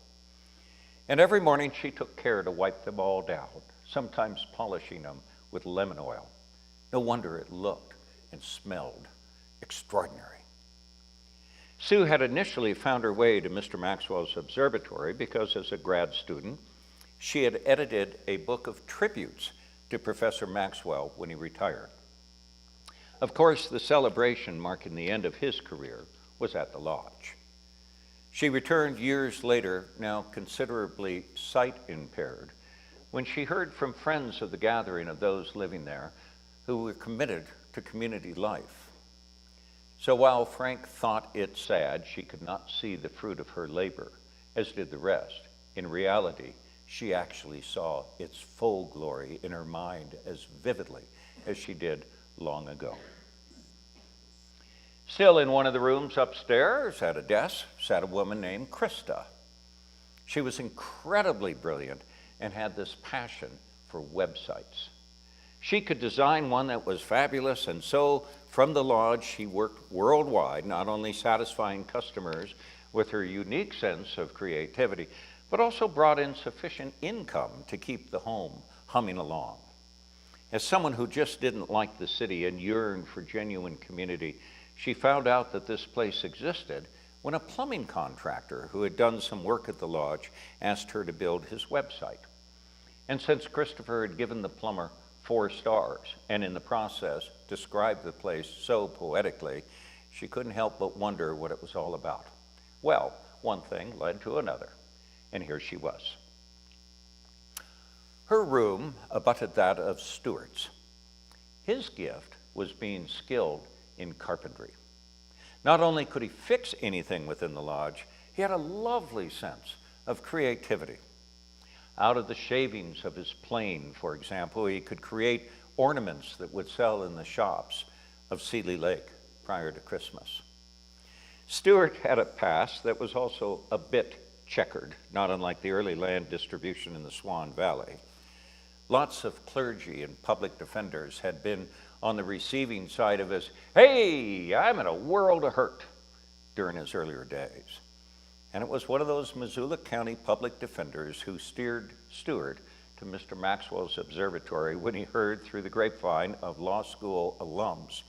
And every morning she took care to wipe them all down, sometimes polishing them with lemon oil. No wonder it looked and smelled extraordinary. Sue had initially found her way to Mr. Maxwell's observatory because, as a grad student, she had edited a book of tributes to Professor Maxwell when he retired. Of course, the celebration marking the end of his career was at the lodge. She returned years later, now considerably sight-impaired, when she heard from friends of the gathering of those living there who were committed to community life. So while Frank thought it sad she could not see the fruit of her labor, as did the rest, in reality, she actually saw its full glory in her mind as vividly as she did long ago. Still in one of the rooms upstairs at a desk sat a woman named Krista. She was incredibly brilliant and had this passion for websites. She could design one that was fabulous, and so from the lodge she worked worldwide, not only satisfying customers with her unique sense of creativity, but also brought in sufficient income to keep the home humming along. As someone who just didn't like the city and yearned for genuine community, she found out that this place existed when a plumbing contractor who had done some work at the lodge asked her to build his website. And since Christopher had given the plumber 4 stars and in the process described the place so poetically, she couldn't help but wonder what it was all about. Well, one thing led to another, and here she was. Her room abutted that of Stuart's. His gift was being skilled in carpentry. Not only could he fix anything within the lodge, he had a lovely sense of creativity. Out of the shavings of his plane, for example, he could create ornaments that would sell in the shops of Seeley Lake prior to Christmas. Stuart had a past that was also a bit checkered, not unlike the early land distribution in the Swan Valley. Lots of clergy and public defenders had been on the receiving side of his, "Hey, I'm in a world of hurt," during his earlier days. And it was one of those Missoula County public defenders who steered Stuart to Mr. Maxwell's Observatory when he heard through the grapevine of law school alums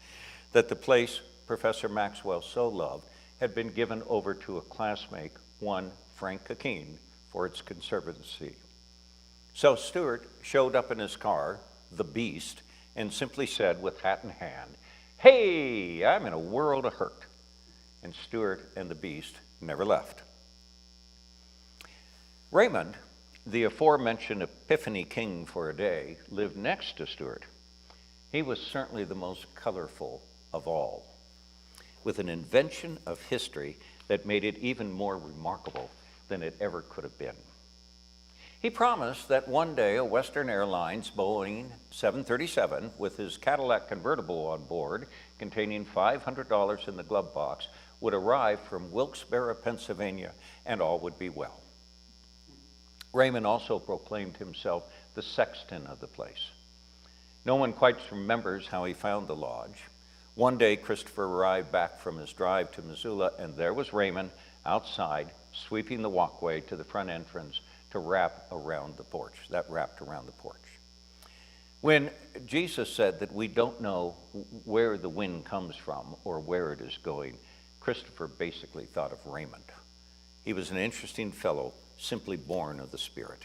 that the place Professor Maxwell so loved had been given over to a classmate, one Frank Coquine, for its conservancy. So Stuart showed up in his car, the Beast, and simply said with hat in hand, "Hey, I'm in a world of hurt." And Stuart and the Beast never left. Raymond, the aforementioned Epiphany King for a day, lived next to Stuart. He was certainly the most colorful of all, with an invention of history that made it even more remarkable than it ever could have been. He promised that one day a Western Airlines Boeing 737 with his Cadillac convertible on board, containing $500 in the glove box, would arrive from Wilkes-Barre, Pennsylvania, and all would be well. Raymond also proclaimed himself the sexton of the place. No one quite remembers how he found the lodge. One day, Christopher arrived back from his drive to Missoula, and there was Raymond outside, sweeping the walkway to the front entrance to wrap around the porch. That wrapped around the porch. When Jesus said that we don't know where the wind comes from or where it is going, Christopher basically thought of Raymond. He was an interesting fellow, simply born of the Spirit.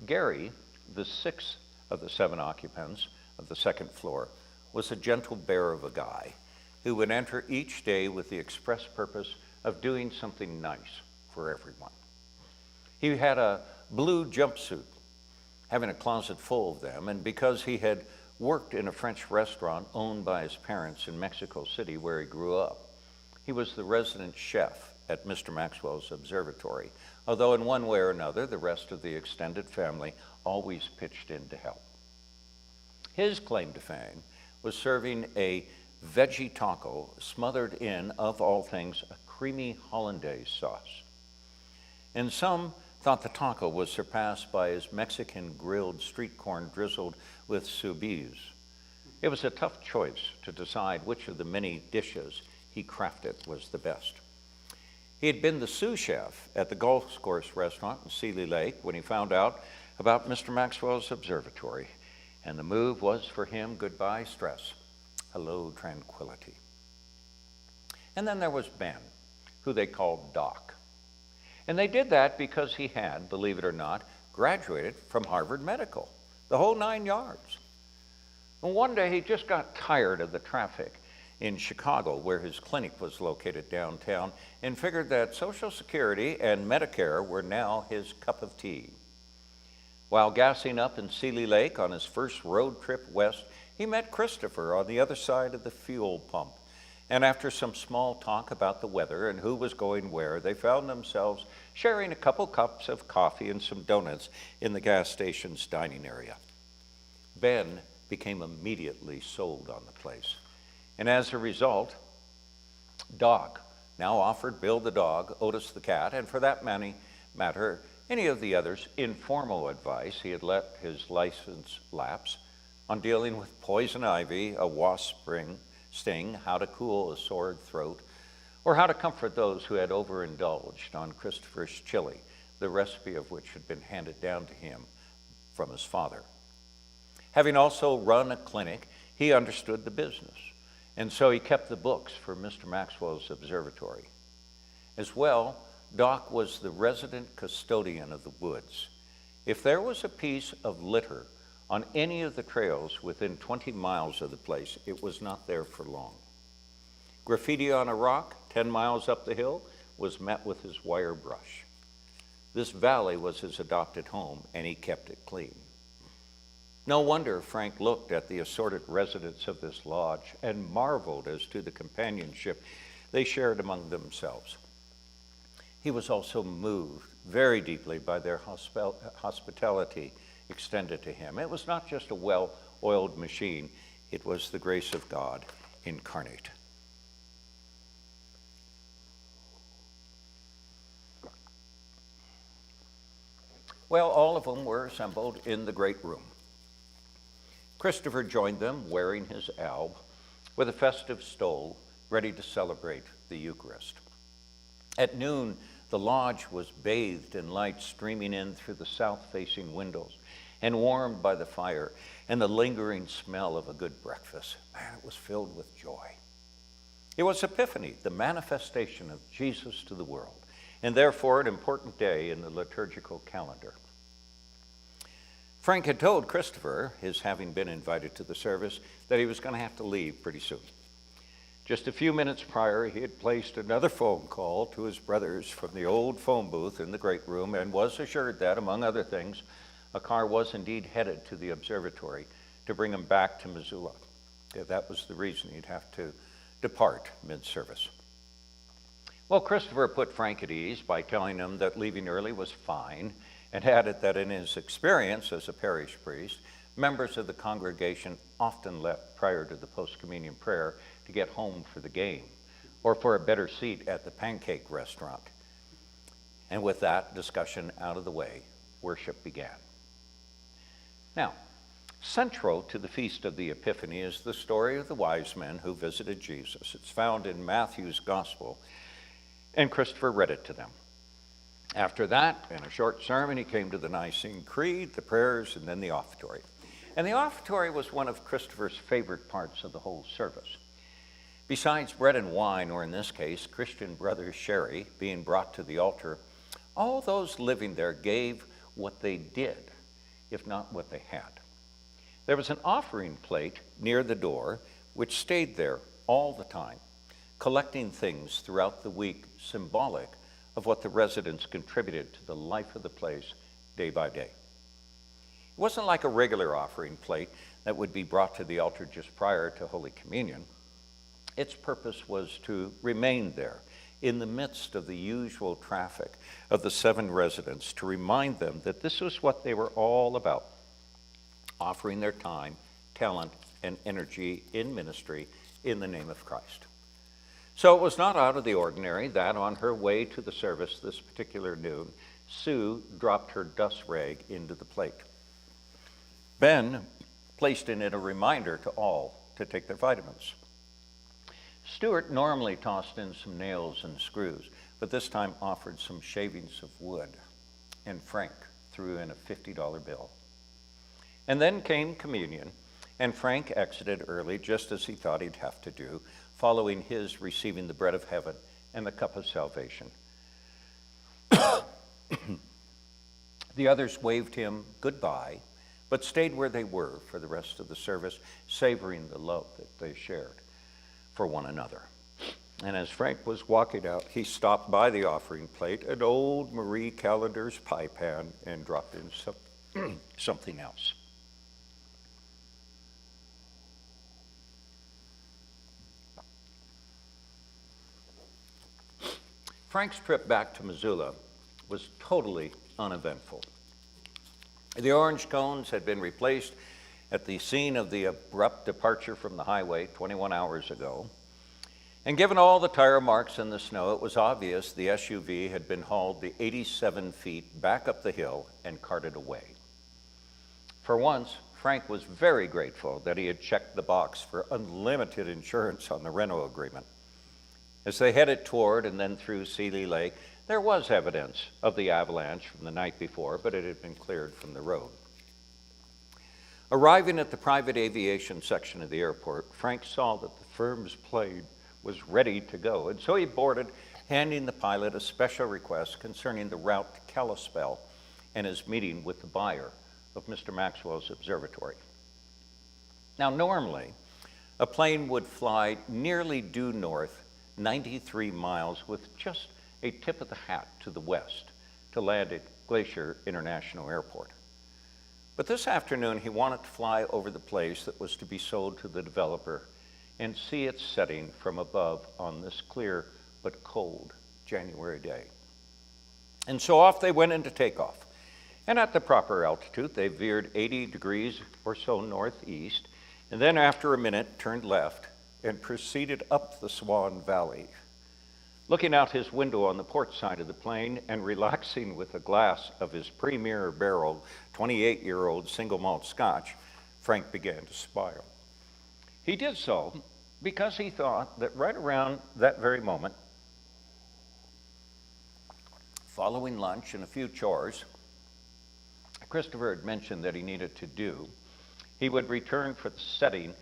Gary, the 6th of the 7 occupants of the 2nd floor, was a gentle bear of a guy who would enter each day with the express purpose of doing something nice for everyone. He had a blue jumpsuit, having a closet full of them, and because he had worked in a French restaurant owned by his parents in Mexico City where he grew up, he was the resident chef at Mr. Maxwell's Observatory, although in one way or another, the rest of the extended family always pitched in to help. His claim to fame was serving a veggie taco smothered in, of all things, a creamy hollandaise sauce. And some thought the taco was surpassed by his Mexican grilled street corn drizzled with soubise. It was a tough choice to decide which of the many dishes he crafted was the best. He had been the sous chef at the golf course restaurant in Seeley Lake when he found out about Mr. Maxwell's Observatory, and the move was for him goodbye stress, hello tranquility. And then there was Ben, who they called Doc. And they did that because he had, believe it or not, graduated from Harvard Medical, the whole 9 yards. And one day he just got tired of the traffic in Chicago, where his clinic was located downtown, and figured that Social Security and Medicare were now his cup of tea. While gassing up in Seeley Lake on his first road trip west, he met Christopher on the other side of the fuel pump. And after some small talk about the weather and who was going where, they found themselves sharing a couple cups of coffee and some donuts in the gas station's dining area. Ben became immediately sold on the place. And as a result, Doc now offered Bill the dog, Otis the cat, and for that matter, any of the others informal advice he had let his license lapse on dealing with poison ivy, a wasp sting, how to cool a sore throat, or how to comfort those who had overindulged on Christopher's chili, the recipe of which had been handed down to him from his father. Having also run a clinic, he understood the business, and so he kept the books for Mr. Maxwell's observatory. As well, Doc was the resident custodian of the woods. If there was a piece of litter on any of the trails within 20 miles of the place, it was not there for long. Graffiti on a rock 10 miles up the hill was met with his wire brush. This valley was his adopted home, and he kept it clean. No wonder Frank looked at the assorted residents of this lodge and marveled as to the companionship they shared among themselves. He was also moved very deeply by their hospitality extended to him. It was not just a well-oiled machine, it was the grace of God incarnate. Well, all of them were assembled in the great room. Christopher joined them wearing his alb with a festive stole, ready to celebrate the Eucharist. At noon, the lodge was bathed in light streaming in through the south-facing windows and warmed by the fire and the lingering smell of a good breakfast. Man, it was filled with joy. It was Epiphany, the manifestation of Jesus to the world, and therefore an important day in the liturgical calendar. Frank had told Christopher, his having been invited to the service, that he was going to have to leave pretty soon. Just a few minutes prior, he had placed another phone call to his brothers from the old phone booth in the great room and was assured that, among other things, a car was indeed headed to the observatory to bring him back to Missoula. That was the reason he'd have to depart mid-service. Well, Christopher put Frank at ease by telling him that leaving early was fine, and added that in his experience as a parish priest, members of the congregation often left prior to the post-communion prayer to get home for the game or for a better seat at the pancake restaurant. And with that discussion out of the way, worship began. Now, central to the Feast of the Epiphany is the story of the wise men who visited Jesus. It's found in Matthew's Gospel, and Christopher read it to them. After that, in a short sermon, he came to the Nicene Creed, the prayers, and then the offertory. And the offertory was one of Christopher's favorite parts of the whole service. Besides bread and wine, or in this case, Christian Brothers sherry, being brought to the altar, all those living there gave what they did, if not what they had. There was an offering plate near the door, which stayed there all the time, collecting things throughout the week symbolic of what the residents contributed to the life of the place day by day. It wasn't like a regular offering plate that would be brought to the altar just prior to Holy Communion. Its purpose was to remain there in the midst of the usual traffic of the 7 residents, to remind them that this was what they were all about, offering their time, talent, and energy in ministry in the name of Christ. So it was not out of the ordinary that on her way to the service this particular noon, Sue dropped her dust rag into the plate. Ben placed in it a reminder to all to take their vitamins. Stuart normally tossed in some nails and screws, but this time offered some shavings of wood, and Frank threw in a $50 bill. And then came communion, and Frank exited early, just as he thought he'd have to do, following his receiving the bread of heaven and the cup of salvation. The others waved him goodbye, but stayed where they were for the rest of the service, savoring the love that they shared for one another. And as Frank was walking out, he stopped by the offering plate, an old Marie Callender's pie pan, and dropped in something else. Frank's trip back to Missoula was totally uneventful. The orange cones had been replaced at the scene of the abrupt departure from the highway 21 hours ago. And given all the tire marks in the snow, it was obvious the SUV had been hauled the 87 feet back up the hill and carted away. For once, Frank was very grateful that he had checked the box for unlimited insurance on the rental agreement. As they headed toward and then through Seeley Lake, there was evidence of the avalanche from the night before, but it had been cleared from the road. Arriving at the private aviation section of the airport, Frank saw that the firm's plane was ready to go, and so he boarded, handing the pilot a special request concerning the route to Kalispell and his meeting with the buyer of Mr. Maxwell's observatory. Now, normally, a plane would fly nearly due north 93 miles with just a tip of the hat to the west to land at Glacier International Airport. But this afternoon, he wanted to fly over the place that was to be sold to the developer and see its setting from above on this clear but cold January day. And so off they went into takeoff. And at the proper altitude, they veered 80 degrees or so northeast, and then after a minute turned left and proceeded up the Swan Valley. Looking out his window on the port side of the plane and relaxing with a glass of his premier barrel 28-year-old single malt scotch, Frank began to smile. He did so because he thought that right around that very moment, following lunch and a few chores Christopher had mentioned that he needed to do, he would return for the setting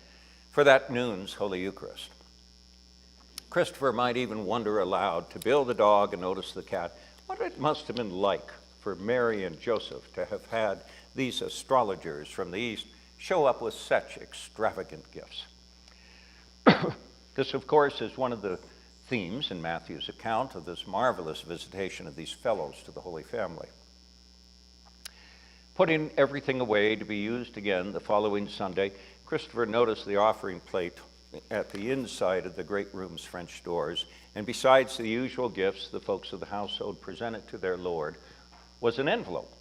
for that noon's Holy Eucharist. Christopher might even wonder aloud to Bill the dog and Otis the cat what it must have been like for Mary and Joseph to have had these astrologers from the East show up with such extravagant gifts. This, of course, is one of the themes in Matthew's account of this marvelous visitation of these fellows to the Holy Family. Putting everything away to be used again the following Sunday, Christopher noticed the offering plate at the inside of the great room's French doors, and besides the usual gifts the folks of the household presented to their Lord, was an envelope,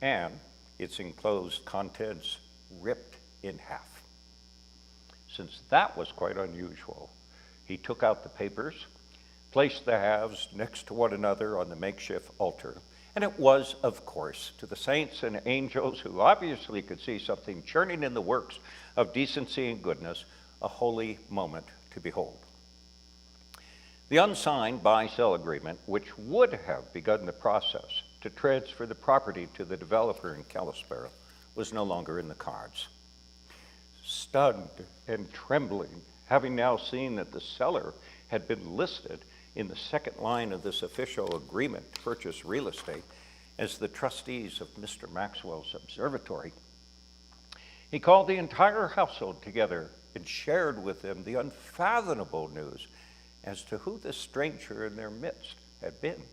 and its enclosed contents ripped in half. Since that was quite unusual, he took out the papers, placed the halves next to one another on the makeshift altar, and it was, of course, to the saints and angels who obviously could see something churning in the works of decency and goodness, a holy moment to behold. The unsigned buy-sell agreement, which would have begun the process to transfer the property to the developer in Kalispell, was no longer in the cards. Stunned and trembling, having now seen that the seller had been listed in the second line of this official agreement to purchase real estate as the trustees of Mr. Maxwell's observatory, he called the entire household together and shared with them the unfathomable news as to who this stranger in their midst had been.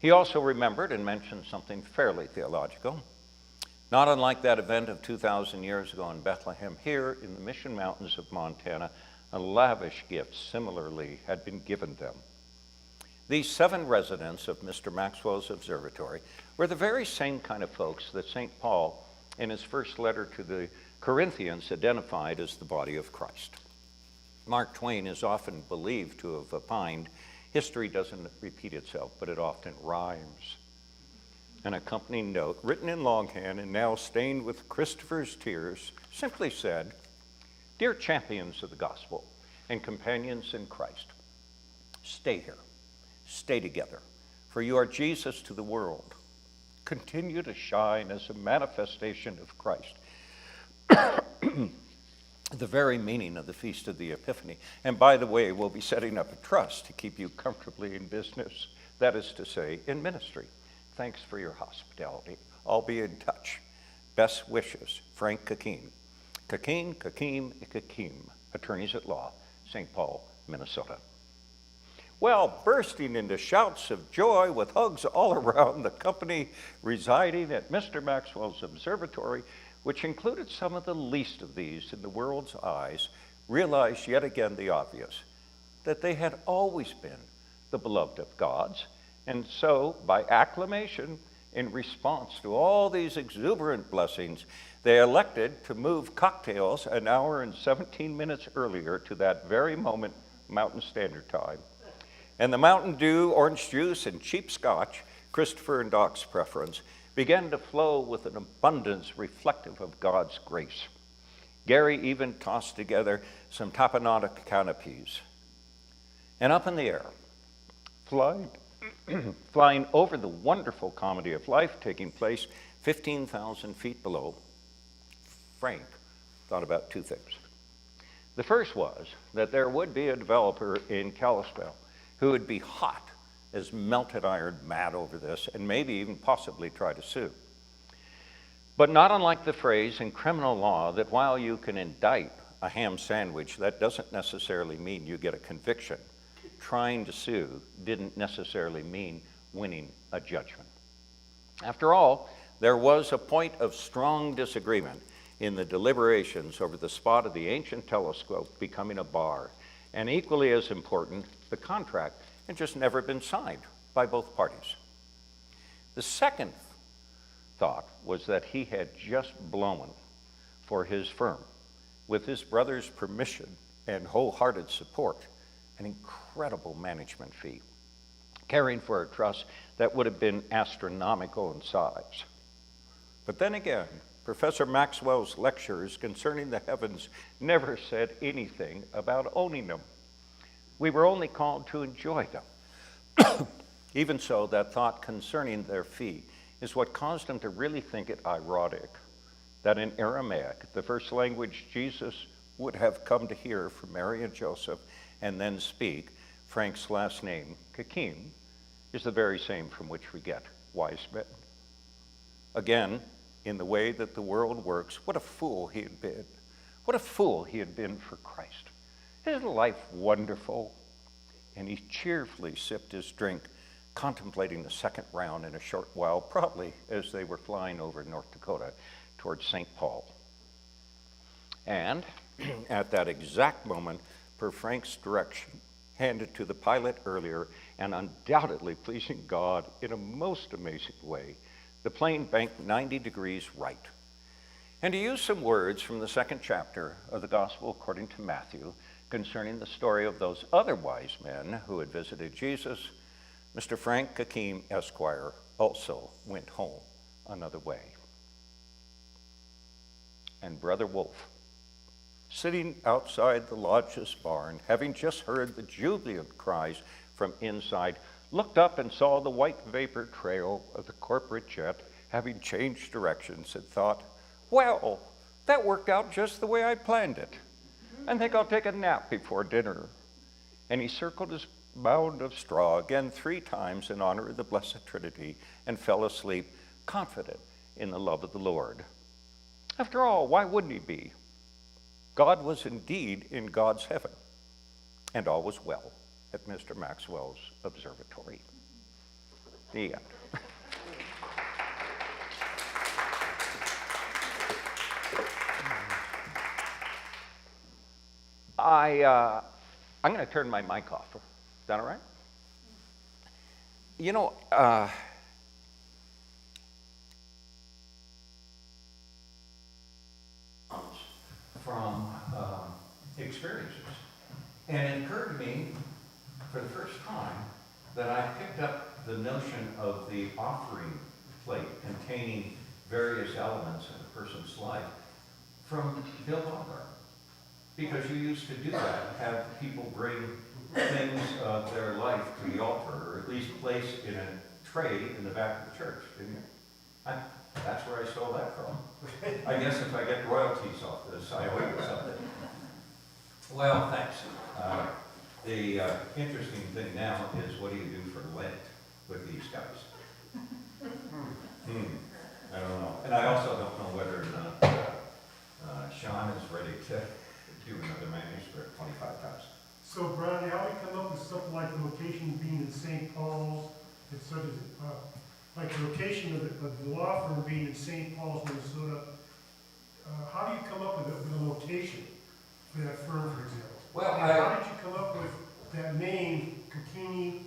He also remembered and mentioned something fairly theological. Not unlike that event of 2,000 years ago in Bethlehem, here in the Mission Mountains of Montana, a lavish gift similarly had been given them. These 7 residents of Mr. Maxwell's observatory were the very same kind of folks that St. Paul, in his first letter to the Corinthians, identified as the body of Christ. Mark Twain is often believed to have opined, history doesn't repeat itself, but it often rhymes. An accompanying note, written in longhand and now stained with Christopher's tears, simply said, "Dear champions of the gospel and companions in Christ, stay here, stay together, for you are Jesus to the world. Continue to shine as a manifestation of Christ." The very meaning of the Feast of the Epiphany. And by the way, we'll be setting up a trust to keep you comfortably in business, that is to say, in ministry. Thanks for your hospitality. I'll be in touch. Best wishes, Frank Kakim. Kakim, attorneys at law, St. Paul, Minnesota. Well, bursting into shouts of joy with hugs all around, the company residing at Mr. Maxwell's observatory, which included some of the least of these in the world's eyes, realized yet again the obvious, that they had always been the beloved of God's, and so, by acclamation, in response to all these exuberant blessings, they elected to move cocktails an hour and 17 minutes earlier to that very moment, Mountain Standard Time. And the Mountain Dew, orange juice, and cheap scotch, Christopher and Doc's preference, began to flow with an abundance reflective of God's grace. Gary even tossed together some tapenade canopies. And up in the air, flying over the wonderful comedy of life taking place 15,000 feet below, Frank thought about two things. The first was that there would be a developer in Kalispell who would be hot as melted iron mad over this and maybe even possibly try to sue. But not unlike the phrase in criminal law that while you can indict a ham sandwich, that doesn't necessarily mean you get a conviction. Trying to sue didn't necessarily mean winning a judgment. After all, there was a point of strong disagreement in the deliberations over the spot of the ancient telescope becoming a bar, and equally as important, the contract had just never been signed by both parties. The second thought was that he had just blown for his firm, with his brother's permission and wholehearted support, an incredible management fee, caring for a trust that would have been astronomical in size. But then again, Professor Maxwell's lectures concerning the heavens never said anything about owning them. We were only called to enjoy them. Even so, that thought concerning their fee is what caused him to really think it ironic that in Aramaic, the first language Jesus would have come to hear from Mary and Joseph and then speak, Frank's last name, Kakim, is the very same from which we get wise men. Again, in the way that the world works, what a fool he had been. What a fool he had been for Christ. Isn't life wonderful? And he cheerfully sipped his drink, contemplating the second round in a short while, probably as they were flying over North Dakota towards St. Paul. And at that exact moment, per Frank's direction, handed to the pilot earlier and undoubtedly pleasing God in a most amazing way, the plane banked 90 degrees right. And to use some words from the second chapter of the Gospel according to Matthew concerning the story of those other wise men who had visited Jesus, Mr. Frank Kakim, Esquire, also went home another way. And Brother Wolf, sitting outside the lodge's barn, having just heard the jubilant cries from inside, looked up and saw the white vapor trail of the corporate jet having changed directions and thought, well, that worked out just the way I planned it. I think I'll take a nap before dinner. And he circled his mound of straw again 3 times in honor of the Blessed Trinity and fell asleep, confident in the love of the Lord. After all, why wouldn't he be? God was indeed in God's heaven, and all was well at Mr. Maxwell's Observatory. The end. I'm going to turn my mic off. Is that all right? You know, from experiences. And it occurred to me for the first time that I picked up the notion of the offering plate containing various elements in a person's life from Bill Baumgartner. Because you used to do that, have people bring things of their life to the altar, or at least place in a tray in the back of the church, didn't you? That's where I stole that from. I guess if I get royalties off this, I owe you something. Well, thanks. The interesting thing now is, what do you do for Lent with these guys? I don't know. And I also don't know whether or not Sean is ready to do another manuscript 25 times. So, Brian, how do you come up with something like the location being in St. Paul's, and such as, like the location of the law firm being in St. Paul's, Minnesota? How do you come up with a location for that firm, for example? Well, how did you come up with that name, Kakini